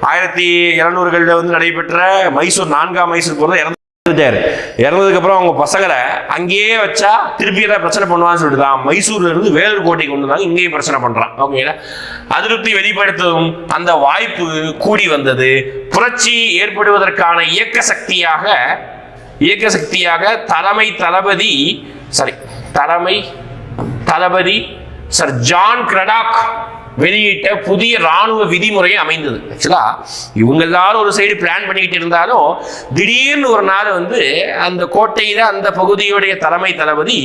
1700களில் வந்து நடைபெற்ற மைசூர் 4ஆம் மைசூர் போறது இறந்ததுக்கு அப்புறம் அவங்க பசங்களை அங்கேயே வச்சா திருப்பி ஏதாவது பிரச்சனை பண்ணுவான்னு சொல்லிட்டு தான் மைசூர்ல இருந்து வேலூர் கோட்டை கொண்டு வந்தாங்க, இங்கேயும் பிரச்சனை பண்றான். ஓகேங்களா? அதிருப்தி வெளிப்படுத்தும் அந்த வாய்ப்பு கூடி வந்தது. புரட்சி ஏற்படுவதற்கான இயக்க சக்தியாக தலைமை தளபதி சர் ஜான் கிரடாக் வெளியிட்ட புதிய ராணுவ விதிமுறையை அமைந்தது. ஆக்சுவலா இவங்க எல்லாரும் ஒரு சைடு பிளான் பண்ணிக்கிட்டு இருந்தாலும் திடீர்னு ஒரு நாள் வந்து அந்த கோட்டையில அந்த பகுதியுடைய தலைமை தளபதி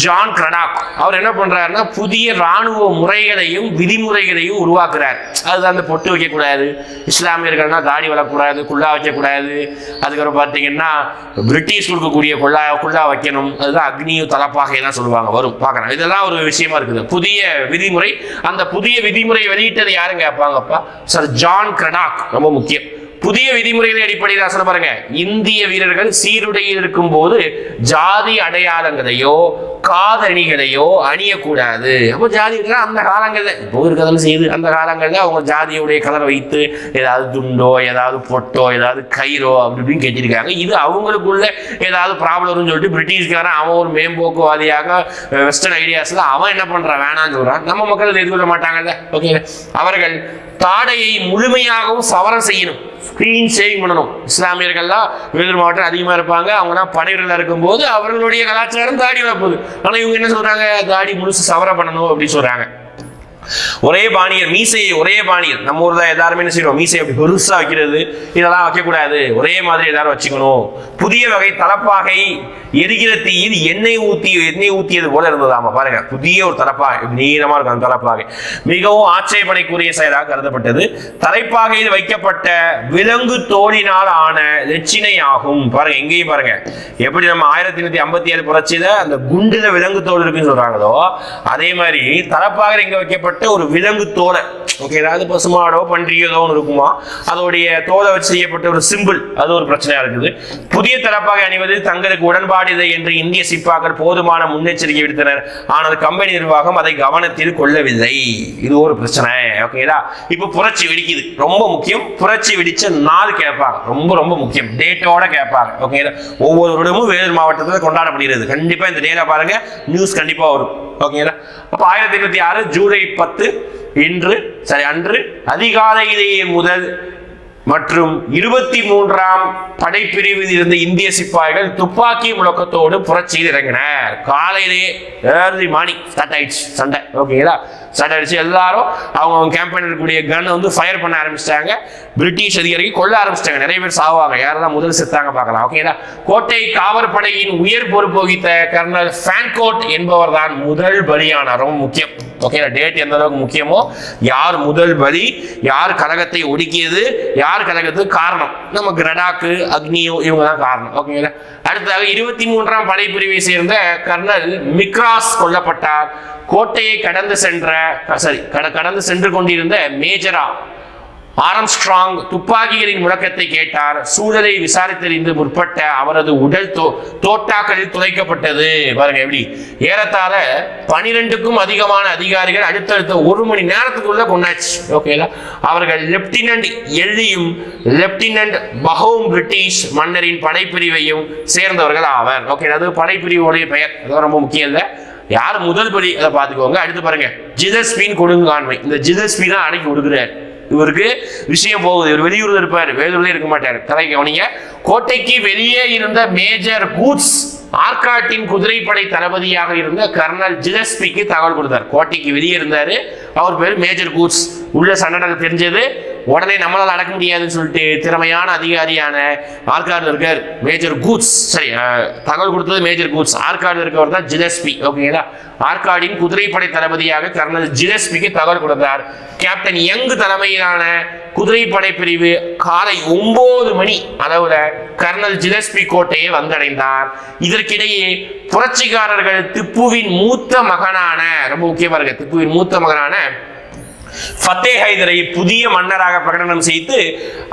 ஜான் கிரடாக் அவர் என்ன பண்றாருன்னா புதிய ராணுவ முறைகளையும் விதிமுறைகளையும் உருவாக்குறார். அதுதான் அந்த பொட்டு வைக்கக்கூடாது, இஸ்லாமியர்கள்னா தாடி வளரக்கூடாது, குல்லா வைக்கக்கூடாது, அதுக்கப்புறம் பார்த்தீங்கன்னா பிரிட்டிஷ் கொடுக்கக்கூடிய குல்லா வைக்கணும், அதுதான் அக்னியும் தலப்பாகை தான் சொல்லுவாங்க, வரும் பார்க்கலாம். இதெல்லாம் ஒரு விஷயமா இருக்குது. புதிய விதிமுறை, அந்த புதிய விதிமுறை வெளியிட்டது யாருங்க கேட்பாங்கப்பா, சர் ஜான் கிரடாக். ரொம்ப முக்கியம். புதிய விதிமுறைகளின் அடிப்படையில் சொல்ல பாருங்க, இந்திய வீரர்கள் சீருடையில் இருக்கும் போது ஜாதி அடையாளங்களையோ காதணிகளையோ அணியக்கூடாது. அப்போ ஜாதி அந்த காலங்கள்ல இப்போ இருக்கிறதும் செய்யுது, அந்த காலங்கள்ல அவங்க ஜாதியுடைய கலரை வைத்து ஏதாவது துண்டோ ஏதாவது பொட்டோ ஏதாவது கயிறோ அப்படி இப்படின்னு கேட்டிருக்காங்க. இது அவங்களுக்குள்ள ஏதாவது ப்ராப்ளம்னு சொல்லிட்டு பிரிட்டிஷ்காரன் அவன் ஒரு மேம்போக்குவாதியாக வெஸ்டர்ன் ஐடியாஸ்ல அவன் என்ன பண்றான், வேணான்னு சொல்றான். நம்ம மக்கள் அதை எதிர்கொள்ள மாட்டாங்கல்ல. ஓகே, அவர்கள் தாடையை முழுமையாகவும் சவரம் செய்யணும், ஸ்கிரீன் சேவிங் பண்ணணும். இஸ்லாமியர்கள்லாம் வேலூர் மாவட்டம் அதிகமாக இருப்பாங்க, அவங்கலாம் படைவீரர்களாக இருக்கும்போது அவர்களுடைய கலாச்சாரம் தாடி வரப்போகுது. ஆனால் இவங்க என்ன சொல்றாங்க, தாடி முழுசு சவரம் பண்ணணும் அப்படின்னு சொல்றாங்க. ஒரே பாணியர், மீசையை ஒரே பாணியர். நம்ம ஊர்ல எல்லாருமே என்ன செய்யணும், மீசை அப்படி பெருசா வைக்கிறது இதெல்லாம் வைக்கக்கூடாது, ஒரே மாதிரி எல்லாரும் வச்சுக்கணும். புதிய வகை தலப்பாகை எரிகிற தீயில் எண்ணெய் ஊத்தியது போல இருந்ததாமா. பாருங்க, புதிய ஒரு தலப்பாகை, நீளமா இருக்கும் அந்த தலப்பாகை, மிகவும் ஆட்சேபனைக்குரிய செயலாக கருதப்பட்டது. தலைப்பாகையில் வைக்கப்பட்ட விலங்கு தோலினால் ஆன லட்சினை ஆகும். பாருங்க, எங்கேயும் பாருங்க, எப்படி நம்ம 1857 புரட்சியில அந்த குண்டுல விலங்கு தோல் இருக்குன்னு சொல்றாங்களோ அதே மாதிரி தலப்பாகை இங்க வைக்கப்பட்ட ஒரு விலங்கு தோலை, ஓகே, ஏதாவது பசுமாடோ பன்றியதோ இருக்குமா, அதோடைய தோலை வச்சு செய்யப்பட்ட ஒரு சிம்பிள், அது ஒரு பிரச்சனையா இருக்குது. புதிய தலப்பாகை அணிவது தங்களுக்கு உடன்பாடில்லை என்று இந்திய சிப்பாக்கள் போதுமான முன்னெச்சரிக்கை விடுத்தனர். ஆனால் கம்பெனி நிர்வாகம் அதை கவனத்தில் கொள்ளவில்லை. இது ஒரு பிரச்சனை. ஓகேடா, இப்ப புரட்சி வெடிக்குது, ரொம்ப முக்கியம். புரட்சி வெடிச்ச நாள் கேட்பாங்க, ரொம்ப ரொம்ப முக்கியம், டேட்டோட கேட்பாங்க. ஓகேடா, ஒவ்வொரு வருடமும் வேலூர் மாவட்டத்தில் கொண்டாடப்படுகிறது. கண்டிப்பா இந்த டேட்டா பாருங்க, நியூஸ் கண்டிப்பா வரும். ஓகேங்களா, அப்ப 1806 ஜூலை 10 அன்று அதிகாலையிலேயே முதல் மற்றும் 23ஆம் படைப்பிரிவில் இருந்த இந்திய சிப்பாய்கள் துப்பாக்கி முழக்கத்தோடு புரட்சியில் இறங்கினர். காலையிலே ஏர்லி மார்னிங் ஸ்டார்ட் ஆயிடுச்சு சண்டை. ஓகேங்களா, ஸ்டார்ட் ஆயிடுச்சு. எல்லாரும் அவங்க கேம்பெயின் இருக்கக்கூடிய கன் வந்து ஃபயர் பண்ண ஆரம்பிச்சிட்டாங்க. பிரிட்டிஷ் அதிகாரிகள் கொல்ல ஆரம்பிச்சிட்டாங்க. நிறைய பேர் சாவாங்க. யாரெல்லாம் முதல் செத்தாங்க பார்க்கலாம். ஓகேங்களா, கோட்டை காவற்படையின் உயர் பொறுப்பு வகித்த கர்னல் ஃபேன்கோட் என்பவர் தான் முதல் பலியானார். ரொம்ப முக்கியம். ஓகேங்களா, டேட் எந்த அளவுக்கு முக்கியமோ, யார் முதல் பலி, யார் கழகத்தை ஒடுக்கியது, யார் கழகத்துக்கு காரணம், நமக்கு லடாக்கு அக்னியோ இவங்க தான் காரணம். ஓகேங்களா, அடுத்ததாக 23ஆம் படைப்பிரிவை சேர்ந்த கர்னல் மிக்ராஸ் கொல்லப்பட்டார். கோட்டையை கடந்து சென்று கொண்டிருந்த மேஜரா ஆர்ம்ஸ்ட்ராங் துப்பாக்கிகளின் முழக்கத்தை கேட்டார். சூழலை விசாரித்தறிந்து முற்பட்ட அவரது உடல் தோட்டாக்களில் துளைக்கப்பட்டது. பாருங்க எப்படி, ஏறத்தாழ 12க்கும் அதிகமான அதிகாரிகள் அடுத்தடுத்த 1 மணி நேரத்துக்குள்ள கொண்டாச்சு. ஓகேங்களா, அவர்கள் லெப்டினன்ட் எல்லியும் லெப்டினன்ட் பஹோம் பிரிட்டிஷ் மன்னரின் படைப்பிரிவையும் சேர்ந்தவர்கள் ஆவர். ஓகே, அது படைப்பிரிவுடைய பெயர். அது ரொம்ப முக்கியம் இல்லை. யார் முதல் பலி அதை பார்த்துக்கோங்க. அடுத்து பாருங்க, ஜிதஸ்பின் கொடுங்கான்மை. இந்த ஜிதஸ்பி தான் அடக்கி கொடுக்குறாரு. இவருக்கு விஷயம் போகுது. இவர் வெளியூர்ல இருப்பாரு, வேலூர்ல இருக்க மாட்டாரு. கதை கவனிங்க. கோட்டைக்கு வெளியே இருந்த மேஜர் கூட்ஸ் ஆர்காட்டின் குதிரைப்படை தளபதியாக இருந்த கர்னல் ஜிலஸ்பிக்கு தகவல் கொடுத்தார். கோட்டைக்கு வெளியே இருந்தாரு. அவர் பேர் மேஜர் கூட்ஸ். உள்ள சண்டை தெரிஞ்சது. உடனே நம்மளால அடக்க முடியாதுன்னு சொல்லிட்டு திறமையான அதிகாரியான ஆர்கார்டு இருக்கார் மேஜர் கூட்ஸ். சரி, தகவல் கொடுத்தது மேஜர் கூட்ஸ். ஆர்கார்டு இருக்கவர் தான் ஜிலஸ்பி. ஓகேங்களா, ஆர்காடின் குதிரைப்படை தளபதியாக கர்னல் ஜிலஸ்பிக்கு தகவல் கொடுத்தார். கேப்டன் யங் தலைமையிலான குதிரைப்படை பிரிவு காலை 9 மணி அளவுல கர்னல் ஜிலஸ்பி கோட்டையை வந்தடைந்தார். இதற்கிடையே புரட்சிக்காரர்கள் திப்புவின் மூத்த மகனான, ரொம்ப முக்கியமா இருக்கு, திப்புவின் மூத்த மகனான ஃபத்தே ஹைதரை புதிய மன்னராக பிரகடனம் செய்து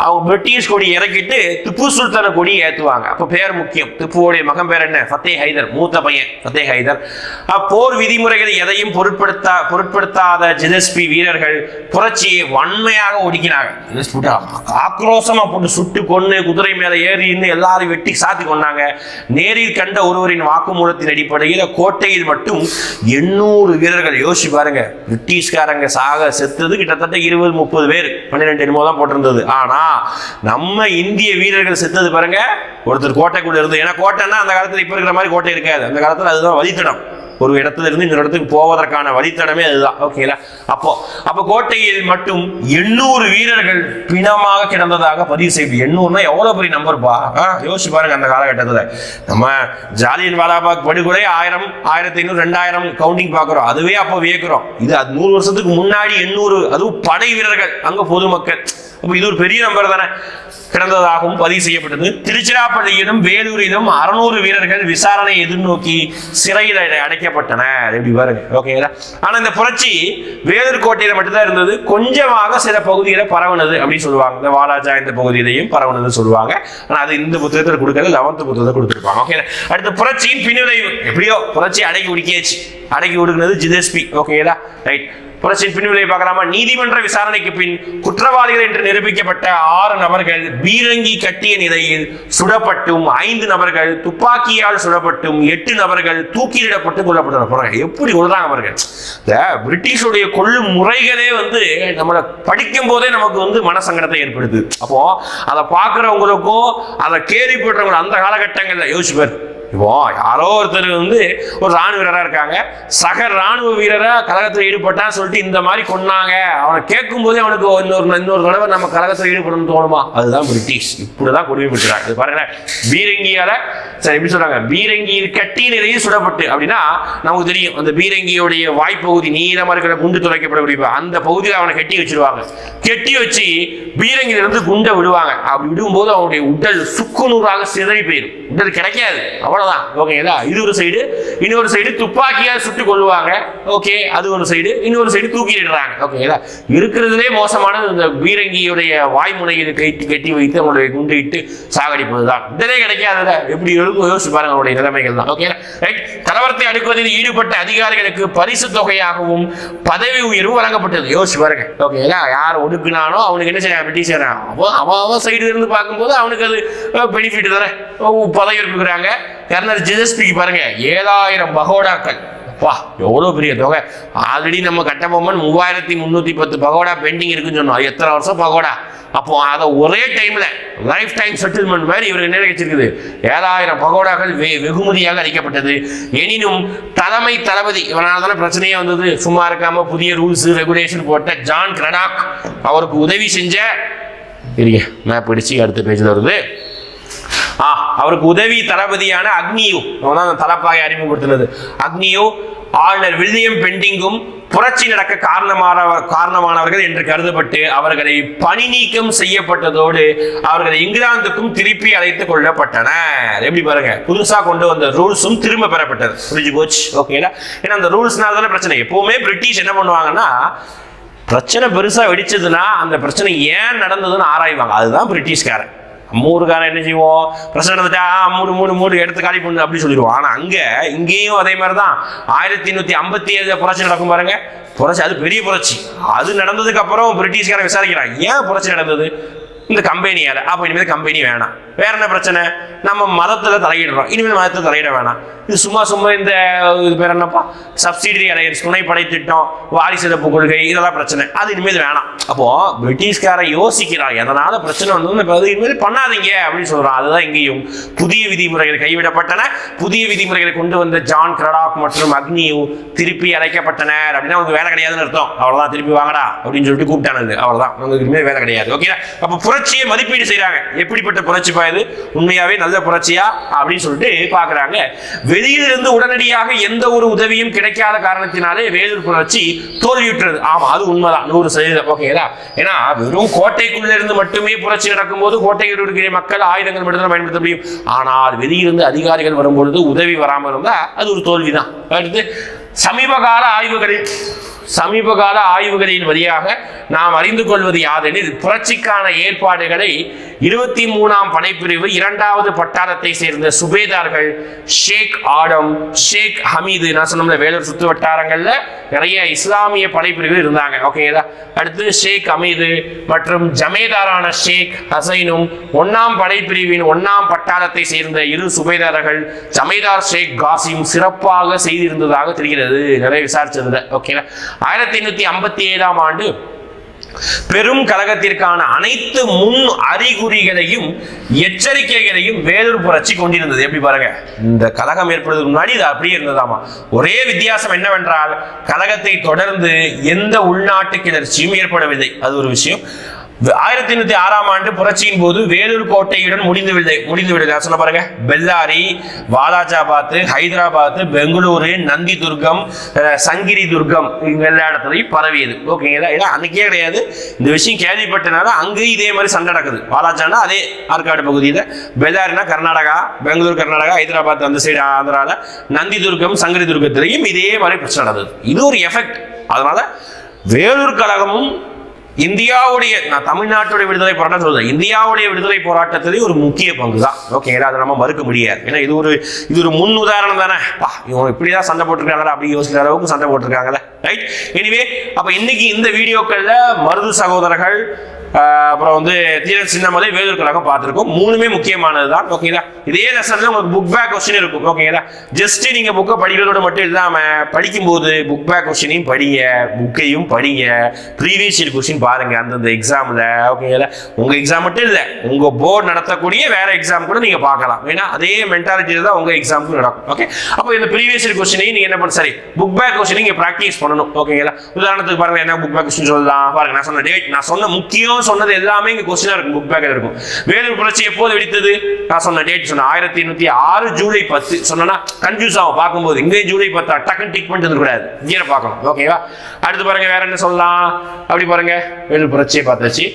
அவங்க பிரிட்டிஷ் கொடி இறக்கிட்டு திப்பு சுல்தான கொடி ஏற்றுவாங்க. அப்போ பேர் முக்கியம். திப்புவோடைய மகன் பேர் என்ன? ஃபத்தே ஹைதர், மூத்த பையன் ஃபத்தே ஹைதர். போர் விதிமுறைகளை எதையும் பொருட்படுத்தாத ஜிலஸ்பி வீரர்கள் புரட்சியை வன்மையாக ஒடுக்கினாங்க. ஆக்ரோஷமா போட்டு சுட்டு கொண்டு குதிரை மேல ஏறி எல்லாரும் வெட்டி சாத்தி கொண்டாங்க. நேரில் கண்ட ஒருவரின் வாக்குமூலத்தின் அடிப்படையில் கோட்டையில் மட்டும் 800 வீரர்கள், யோசிச்சு பாருங்க, பிரிட்டிஷ்காரங்க சாக செத்தது கிட்டத்தட்ட 20-30 பேர், 12 என்னமோ தான் போட்டிருந்தது. ஆனா நம்ம இந்திய வீரர்கள் செத்தது பாருங்க, ஒருத்தர் கோட்டைக்குள்ள இருந்து. ஏன்னா கோட்டைன்னா அந்த காலத்துல இப்ப இருக்கிற மாதிரி கோட்டை இருக்காது. அந்த காலத்துல அதுதான் வழித்தடம். ஒரு இடத்துல இருந்து இன்னொரு இடத்துக்கு போவதற்கான வழித்தடமே அதுதான். ஓகேங்களா, அப்போ கோட்டையில் மட்டும் 800 வீரர்கள் பிணமாக கிடந்ததாக பதிவு செய்து. 800னா எவ்வளவு பெரிய நம்பர்ப்பா, யோசிச்சு பாருங்க. அந்த காலகட்டத்தில் நம்ம ஜாலியன் வாலாபாக் படுகொலை 1000, 1500, 2000 கவுண்டிங் பார்க்கிறோம். அதுவே அப்போ வியக்கிறோம். இது 100 வருஷத்துக்கு முன்னாடி 800, அதுவும் படை வீரர்கள், அங்க பொதுமக்கள். அப்போ இது ஒரு பெரிய நம்பர் தானே கிடந்ததாகவும் பதிவு செய்யப்பட்டது. திருச்சிராப்பள்ளியிலும் வேலூரிலும் 600 வீரர்கள் விசாரணை எதிர்நோக்கி சிறையில் அடைக்கப்பட்டனர். எப்படி பாருங்க. ஓகேங்களா, ஆனா இந்த புரட்சி வேலூர் கோட்டையில மட்டும்தான் இருந்தது. கொஞ்சமாக சில பகுதியில பரவுனது அப்படின்னு சொல்லுவாங்க. இந்த வாலாஜா இந்த பகுதியிலையும் பரவுனது சொல்லுவாங்க. ஆனா அது இந்த புத்தகத்தில் கொடுக்கறது 11th புத்தகத்தை கொடுத்துருப்பாங்க. ஓகே, அடுத்த புரட்சியின் பின்விளைவு. எப்படியோ புரட்சி அடக்கி ஒடுக்கியாச்சு. அடக்கி ஒடுக்குனது ஜிலஸ்பி. ஓகேங்களா, ரைட். புரட்சியின் பின்விளைவை பார்க்கலாமா? நீதிமன்ற விசாரணைக்கு பின் குற்றவாளிகள் என்று நிரூபிக்கப்பட்ட 6 நபர்கள் பீரங்கி கட்டிய நிலையில் சுடப்பட்டும், 5 நபர்கள் துப்பாக்கியால் சுடப்பட்டும், 8 நபர்கள் தூக்கிலிடப்பட்டு கொல்லப்பட்டனர். எப்படி கொள்றாங்க அவர்கள்? இந்த பிரிட்டிஷுடைய கொள்ளும் முறைகளே நம்மளை படிக்கும் போதே நமக்கு மனசங்கடத்தை ஏற்படுது. அப்போ அதை பார்க்கிறவங்களுக்கும் அதை கேள்விப்பட்டவங்க அந்த காலகட்டங்கள்ல யோசிப்பார். இப்போ யாரோ ஒருத்தர் ஒரு ராணுவ வீரரா இருக்காங்க, சக ராணுவ வீரரா கழகத்தில் ஈடுபட்டான்னு சொல்லிட்டு இந்த மாதிரி கொன்னாங்க. அவனை கேட்கும் போதே அவனுக்கு இன்னொரு தடவை நம்ம கழகத்தில் ஈடுபடணும்னு தோணுமா? அதுதான் பிரிட்டிஷ் இப்படிதான் கொடுமைப்படுத்துறாங்க. இது பாருங்க, பீரங்கியால எப்படி சொல்றாங்க, பீரங்கியில் கட்டி நிறைய சுடப்பட்டு. அப்படின்னா நமக்கு தெரியும், அந்த பீரங்கியோடைய வாய்ப்பகுதி நீளமா இருக்கிற குண்டு துளைக்கப்படக்கூடிய அந்த பகுதியில் அவனை கட்டி வச்சிருவாங்க. கெட்டி வச்சு பீரங்கிலிருந்து குண்டை விடுவாங்க. அப்படி விடும்போது அவனுடைய உடல் சுக்குநூறாக சிதறி போயிடும். உடல் கிடைக்காது, அவ்வளவுதான். ஓகேங்களா, இது ஒரு சைடு. இன்னொரு சைடு துப்பாக்கியால் சுட்டு கொள்ளுவாங்க. ஓகே, அது ஒரு சைடு. இன்னொரு சைடு தூக்கிடுறாங்க. ஓகேங்களா, இருக்கிறதுலே மோசமானது இந்த பீரங்கியுடைய வாய்முனையில் கட்டி வைத்து அவங்களுடைய குண்டு இட்டு சாகடிப்பது தான். இதே கிடைக்காத எப்படி யோசிச்சு பாருங்க அவருடைய நிலைமைகள் தான். Okay, right. கலவரத்தை அடுக்குவதில் ஈடுபட்ட அதிகாரிகளுக்கு பரிசு தொகையாகவும் பதவி உயர்வு வழங்கப்பட்டது. யோசிச்சு பாருங்க. ஓகேங்களா, யார் ஒடுக்குனானோ அவனுக்கு என்ன செய்ய பிரிட்டிஷ் அவன் சைடு இருந்து பார்க்கும்போது அவனுக்கு அது பெனிஃபிட் தானே, பதவி இருக்கிறாங்க. கர்னல் ஜிலஸ்பிக்கு பாருங்க 7000 பகோடாக்கள். வா, எவ்வளவு பெரிய தொகை. ஆல்ரெடி நம்ம கட்டபொம்மன் 3310 பகோடா பெண்டிங் இருக்குன்னு சொன்னோம். எத்தனை வருஷம் பகோடா? அப்போ அதை ஒரே டைம்ல லைஃப் டைம் செட்டில்மெண்ட் மாதிரி இவருக்கு என்ன கிடைச்சிருக்குது, 7000 பகோடாக்கள் வெகுமதியாக அளிக்கப்பட்டது. எனினும் தலைமை தளபதி, இவனால தானே பிரச்சனையே வந்தது, சும்மா இருக்காம புதிய ரூல்ஸ் ரெகுலேஷன் போட்ட ஜான் கிரடாக் அவருக்கு உதவி செஞ்ச மேப் பிடிச்சு அடுத்த பேஜ்ல வருது. அவருக்கு உதவி தளபதியான அக்னியு, அவன் தான் தலப்பாயை அறிமுகப்படுத்தினது. அக்னியு ஆளுநர் வில்லியம் பெண்டிங்கும் புரட்சி நடக்க காரணமானவர்கள் என்று கருதப்பட்டு அவர்களை பணி நீக்கம் செய்யப்பட்டதோடு அவர்களை இங்கிலாந்துக்கும் திருப்பி அழைத்துக் கொள்ளப்பட்டனர். எப்படி பாருங்க, புதுசா கொண்டு வந்த ரூல்ஸும் திரும்ப பெறப்பட்டது. புரிஞ்சு போச்சு, ஓகேங்களா? ஏன்னா அந்த ரூல்ஸ்னால தானே பிரச்சனை. எப்பவுமே பிரிட்டிஷ் என்ன பண்ணுவாங்கன்னா, பிரச்சனை பெருசா வெடிச்சதுன்னா அந்த பிரச்சனை ஏன் நடந்ததுன்னு ஆராய்வாங்க. அதுதான் பிரிட்டிஷ்காரன். மூணுக்காரன் என்ன செய்வோம், பிரச்சனை நடந்துட்டா மூணு எடுத்து காலி பண்ணு அப்படி சொல்லிடுவோம். ஆனா இங்கேயும் அதே மாதிரிதான் 1857 புரட்சி நடக்கும் பாருங்க. புரட்சி, அது பெரிய புரட்சி. அது நடந்ததுக்கு அப்புறம் பிரிட்டிஷ்காரன் விசாரிக்கிறான், ஏன் புரட்சி நடந்தது, இந்த கம்பெனியால. அப்ப இனிமேல் கம்பெனி வேணாம். வேற என்ன பிரச்சனை, நம்ம மதத்துல தலையிடுறோம், இனிமேல் மதத்துல தலையிட வேணாம். இது சும்மா இந்த இது பேர் என்னப்பா, சப்சிடரி அலையன்ஸ், துணைப்படை திட்டம், வாரிசிறப்பு கொள்கை, இதெல்லாம் பிரச்சனை, அது இனிமேல் வேணாம். அப்போ பிரிட்டிஷ்காரன் யோசிக்கிறான், எதனால பிரச்சனை வந்து இனிமேல் பண்ணாதீங்க அப்படின்னு சொல்றான். அதுதான் இங்கேயும் புதிய விதிமுறைகள் கைவிடப்பட்டன. புதிய விதிமுறைகளை கொண்டு வந்த ஜான் கிரடாக் மற்றும் அக்னியு திருப்பி அழைக்கப்பட்டனர். அப்படின்னா அவங்க வேலை கிடையாதுன்னு அர்த்தம். அவ்வளவுதான், திருப்பி வாங்கடா அப்படின்னு சொல்லிட்டு கூப்பிட்டானது. அவ்வளவுதான், உங்களுக்கு இனிமேல் வேலை கிடையாது. ஓகே, அப்ப புரட்சியை மதிப்பீடு செய்யறாங்க. எப்படிப்பட்ட புரட்சி பாயுது, உண்மையாவே நல்ல புரட்சியா அப்படின்னு சொல்லிட்டு பாக்குறாங்க. வெளியிலிருந்து உடனடியாக எந்த ஒரு உதவியும் கிடைக்காத காரணத்தினாலே வேலூர் புரட்சி தோல்வியுற்றது. ஆமா, அது உண்மைதான், 100%. ஓகேங்களா? ஏன்னா வெறும் கோட்டைக்குள்ள இருந்து மட்டுமே புரட்சி நடக்கும் போது கோட்டையில் இருக்கிற மக்கள் ஆயுதங்கள் மட்டும் தான் பயன்படுத்த முடியும். ஆனால் வெளியிலிருந்து அதிகாரிகள் வரும்பொழுது உதவி வராமல் இருந்தா அது ஒரு தோல்விதான். அடுத்து சமீபகால ஆய்வுகளின் வழியாக நாம் அறிந்து கொள்வது யாதெனில், புரட்சிக்கான ஏற்பாடுகளை 23ஆம் படைப்பிரிவு 2வது பட்டாளத்தை சேர்ந்த சுபேதார்கள் ஷேக் ஆடம், ஷேக் ஹமீது, நான் சொன்ன வேலூர் சுற்று வட்டாரங்கள்ல நிறைய இஸ்லாமிய படைப்பிரிவு இருந்தாங்க. ஓகேங்களா? அடுத்து ஷேக் ஹமீது மற்றும் ஜமேதாரான ஷேக் ஹசைனும் 1ஆம் படைப்பிரிவின் 1ஆம் பட்டாளத்தை சேர்ந்த 2 சுபேதார்கள் ஜமேதார் ஷேக் காசிம் சிறப்பாக செய்திருந்ததாக தெரிகிறது. நிறைய விசாரிச்சதுல. ஓகேங்களா? 1857ஆம் ஆண்டு பெரும் கழகத்திற்கான அனைத்து முன் அறிகுறிகளையும் எச்சரிக்கைகளையும் வேலூர் புரட்சி கொண்டிருந்தது. எப்படி பாருங்க, இந்த கழகம் ஏற்படுவதற்கு முன்னாடி இது அப்படியே இருந்ததாமா. ஒரே வித்தியாசம் என்னவென்றால், கழகத்தை தொடர்ந்து எந்த உள்நாட்டு கிளர்ச்சியும் ஏற்படவில்லை. அது ஒரு விஷயம். 1806ஆம் ஆண்டு புரட்சியின் போது வேலூர் கோட்டையுடன் முடிந்துவிடல. சொல்ல பாருங்க, பெல்லாரி, வாலாஜாபாத், ஹைதராபாத், பெங்களூரு, நந்தி துர்கம், சங்கிரி துர்கம், இங்க எல்லா இடத்துலையும் பரவியது. ஓகேங்களா? ஏன்னா அன்னைக்கே கிடையாது, இந்த விஷயம் கேள்விப்பட்டனால அங்கேயும் இதே மாதிரி சண்டை நடக்குது. வாலாஜானா அதே ஆற்காடு பகுதியில், பெல்லாரினா கர்நாடகா, பெங்களூர் கர்நாடகா, ஹைதராபாத் அந்த சைடு ஆந்திரால, நந்தி துர்கம், சங்கிரி துர்கத்திலையும் இதே மாதிரி பிரச்சனை நடந்தது. இது ஒரு எஃபெக்ட். அதனால வேலூர் கழகமும் இந்தியாவுடைய, நான் தமிழ்நாட்டுடைய விடுதலை போராட்டம் சொல்றேன், இந்தியாவுடைய விடுதலை போராட்டத்திலே ஒரு முக்கிய பங்கு தான். ஓகேங்களா? அதை நம்ம மறுக்க முடியாது. ஏன்னா இது ஒரு முன் உதாரணம் தானே. இவங்க இப்படிதான் சண்டை போட்டிருக்காங்களா அப்படி யோசிக்கிற அளவுக்கு சண்டை போட்டிருக்காங்களே. ரைட்? எனிவே, அப்ப இன்னைக்கு இந்த வீடியோக்கள்ல மருது சகோதரர்கள், அப்புறம் தீரன் சின்னமலை, வேலூர் கழகம் பார்த்துருக்கோம். மூணுமே முக்கியமானது தான். ஓகேங்களா? இதே லெசன்ல உங்களுக்கு புக் பேக் கொஸ்டின் இருக்கும். ஓகேங்களா? ஜஸ்ட் நீங்க புக்கை படிக்கிறதோட மட்டும் இல்லாம படிக்கும்போது புக் பேக் கொஸ்டினையும் படிங்க, புக்கையும் படிங்க, ப்ரீவியஸ் இயர் கொஸ்டின் பாருங்க அந்தந்த எக்ஸாம்ல. ஓகேங்களா? உங்க எக்ஸாம் மட்டும் இல்ல, உங்க போர்டு நடத்தக்கூடிய வேற எக்ஸாம் கூட நீங்க பார்க்கலாம். ஏன்னா அதே மென்டாலிட்டியில தான் உங்க எக்ஸாமுக்கு நடக்கும். ஓகே, அப்போ இந்த ப்ரீவியஸ் இயர் கொஸ்டினையும் நீங்க என்ன பண்ண, சரி புக் பேக் கொஸ்டின் நீங்க பிராக்டிஸ் பண்ணணும். ஓகேங்களா? உதாரணத்துக்கு பாருங்க, என்ன புக் பேக் கொஸ்டின் சொல்லலாம் பாருங்க. நான் சொன்ன டேட், நான் சொன்ன முக்கியம் சொன்னது எல்லாமே இங்க கொஸ்டினா இருக்கும், புக் பேக்ல இருக்கும். வேலூர் புரட்சி எப்போது வெடித்தது, நான் சொன்ன டேட் சொன்ன 1806 ஜூலை 10. சொன்னா கன்ஃபியூஸ் ஆகும் பார்க்கும்போது, இங்கே ஜூலை 10 டக்குன்னு டிக் பண்ணிட்டு கூடாது, இங்கே பார்க்கணும். ஓகேவா? அடுத்து பாருங்க, வேற என்ன சொல்லலாம். அப்படி பாருங்க, வேலூர் புரட்சியை பார்த்தாச்சு.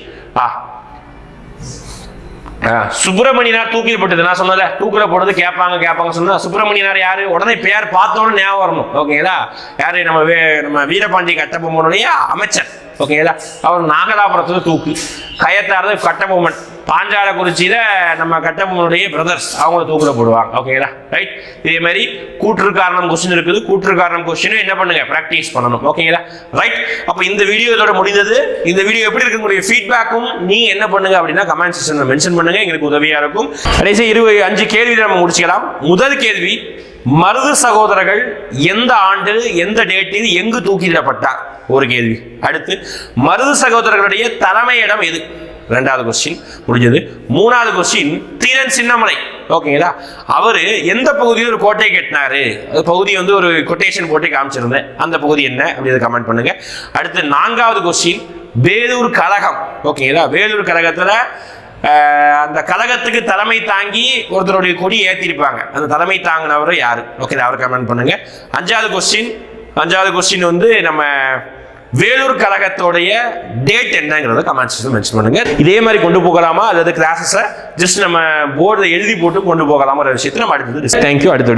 சுப்பிரமணியனார் தூக்கில் போட்டது, நான் சொன்னல தூக்கில போடுறது கேட்பாங்க சொன்னா சுப்பிரமணியனார் யாரு, உடனே பேர் பார்த்தோன்னு ஞாபகம் வரணும். ஓகேங்களா? யாரு, நம்ம வீரபாண்டி கட்டபொம்மனுடைய அமைச்சர். ஓகேங்களா? அவர் நாகலாபுரத்துல தூக்கி, கயத்தாறு கட்டபொம்மன், பாஞ்சாலக்குறிச்சியில நம்ம கட்டபொம்மனுடைய பிரதர்ஸ், அவங்க தூக்கில போடுவாங்க. ஓகேங்களா? ரைட்? இதே மாதிரி கூற்று காரணம் கொஸ்டின் இருக்குது. கூற்று காரணம் கொஸ்டின் என்ன பண்ணுங்க, பிராக்டிஸ் பண்ணணும். ஓகேங்களா? ரைட்? அப்ப இந்த வீடியோ இதோட முடிந்தது. இந்த வீடியோ எப்படி இருக்கு, உங்களுடைய ஃபீட்பேக்கும் நீங்க என்ன பண்ணுங்க அப்படின்னா கமெண்ட் செக்ஷன்ல மென்ஷன் பண்ணுங்க, எங்களுக்கு உதவியா இருக்கும். கடைசி 25 கேள்வி நம்ம முடிச்சுக்கலாம். முதல் கேள்வி, மருது சகோதரர்கள் எந்த ஆண்டு எந்த டேட்டில் எங்கு தூக்கிலிடப்பட்டார், ஒரு கேள்வி. அடுத்து, மருது சகோதரர்களுடைய தலைமையிடம் எது, ரெண்டாவது கொஸ்டின் முடிஞ்சது. மூணாவது கொஸ்டின் தீரன் சின்னமலை. ஓகேங்களா, அவரு எந்த பகுதியில் ஒரு கோட்டை கட்டினாரு, அந்த பகுதி வந்து ஒரு கொட்டேஷன் போட்டு காமிச்சிருந்தேன், அந்த பகுதி என்ன அப்படின்றத கமெண்ட் பண்ணுங்க. அடுத்து நான்காவது கொஸ்டின் வேலூர் கழகம். ஓகேங்களா, வேலூர் கழகத்துல அந்த கழகத்துக்கு தலைமை தாங்கி ஒருத்தருடைய கொடி ஏற்றிருப்பாங்க, அந்த தலைமை தாங்கினவர் யாரு? ஓகே, அவர் கமெண்ட் பண்ணுங்க. அஞ்சாவது கொஸ்டின் வந்து நம்ம வேலூர் கழகத்தோடைய டேட் என்னங்கிறத கமெண்ட்ஸ் மென்ஷன் பண்ணுங்க. இதே மாதிரி கொண்டு போகலாமா அல்லது கிளாஸஸை ஜஸ்ட் நம்ம போர்டில் எழுதி போட்டு கொண்டு போகலாமா விஷயத்தை நம்ம அடுத்தது. தேங்க்யூ. அடுத்த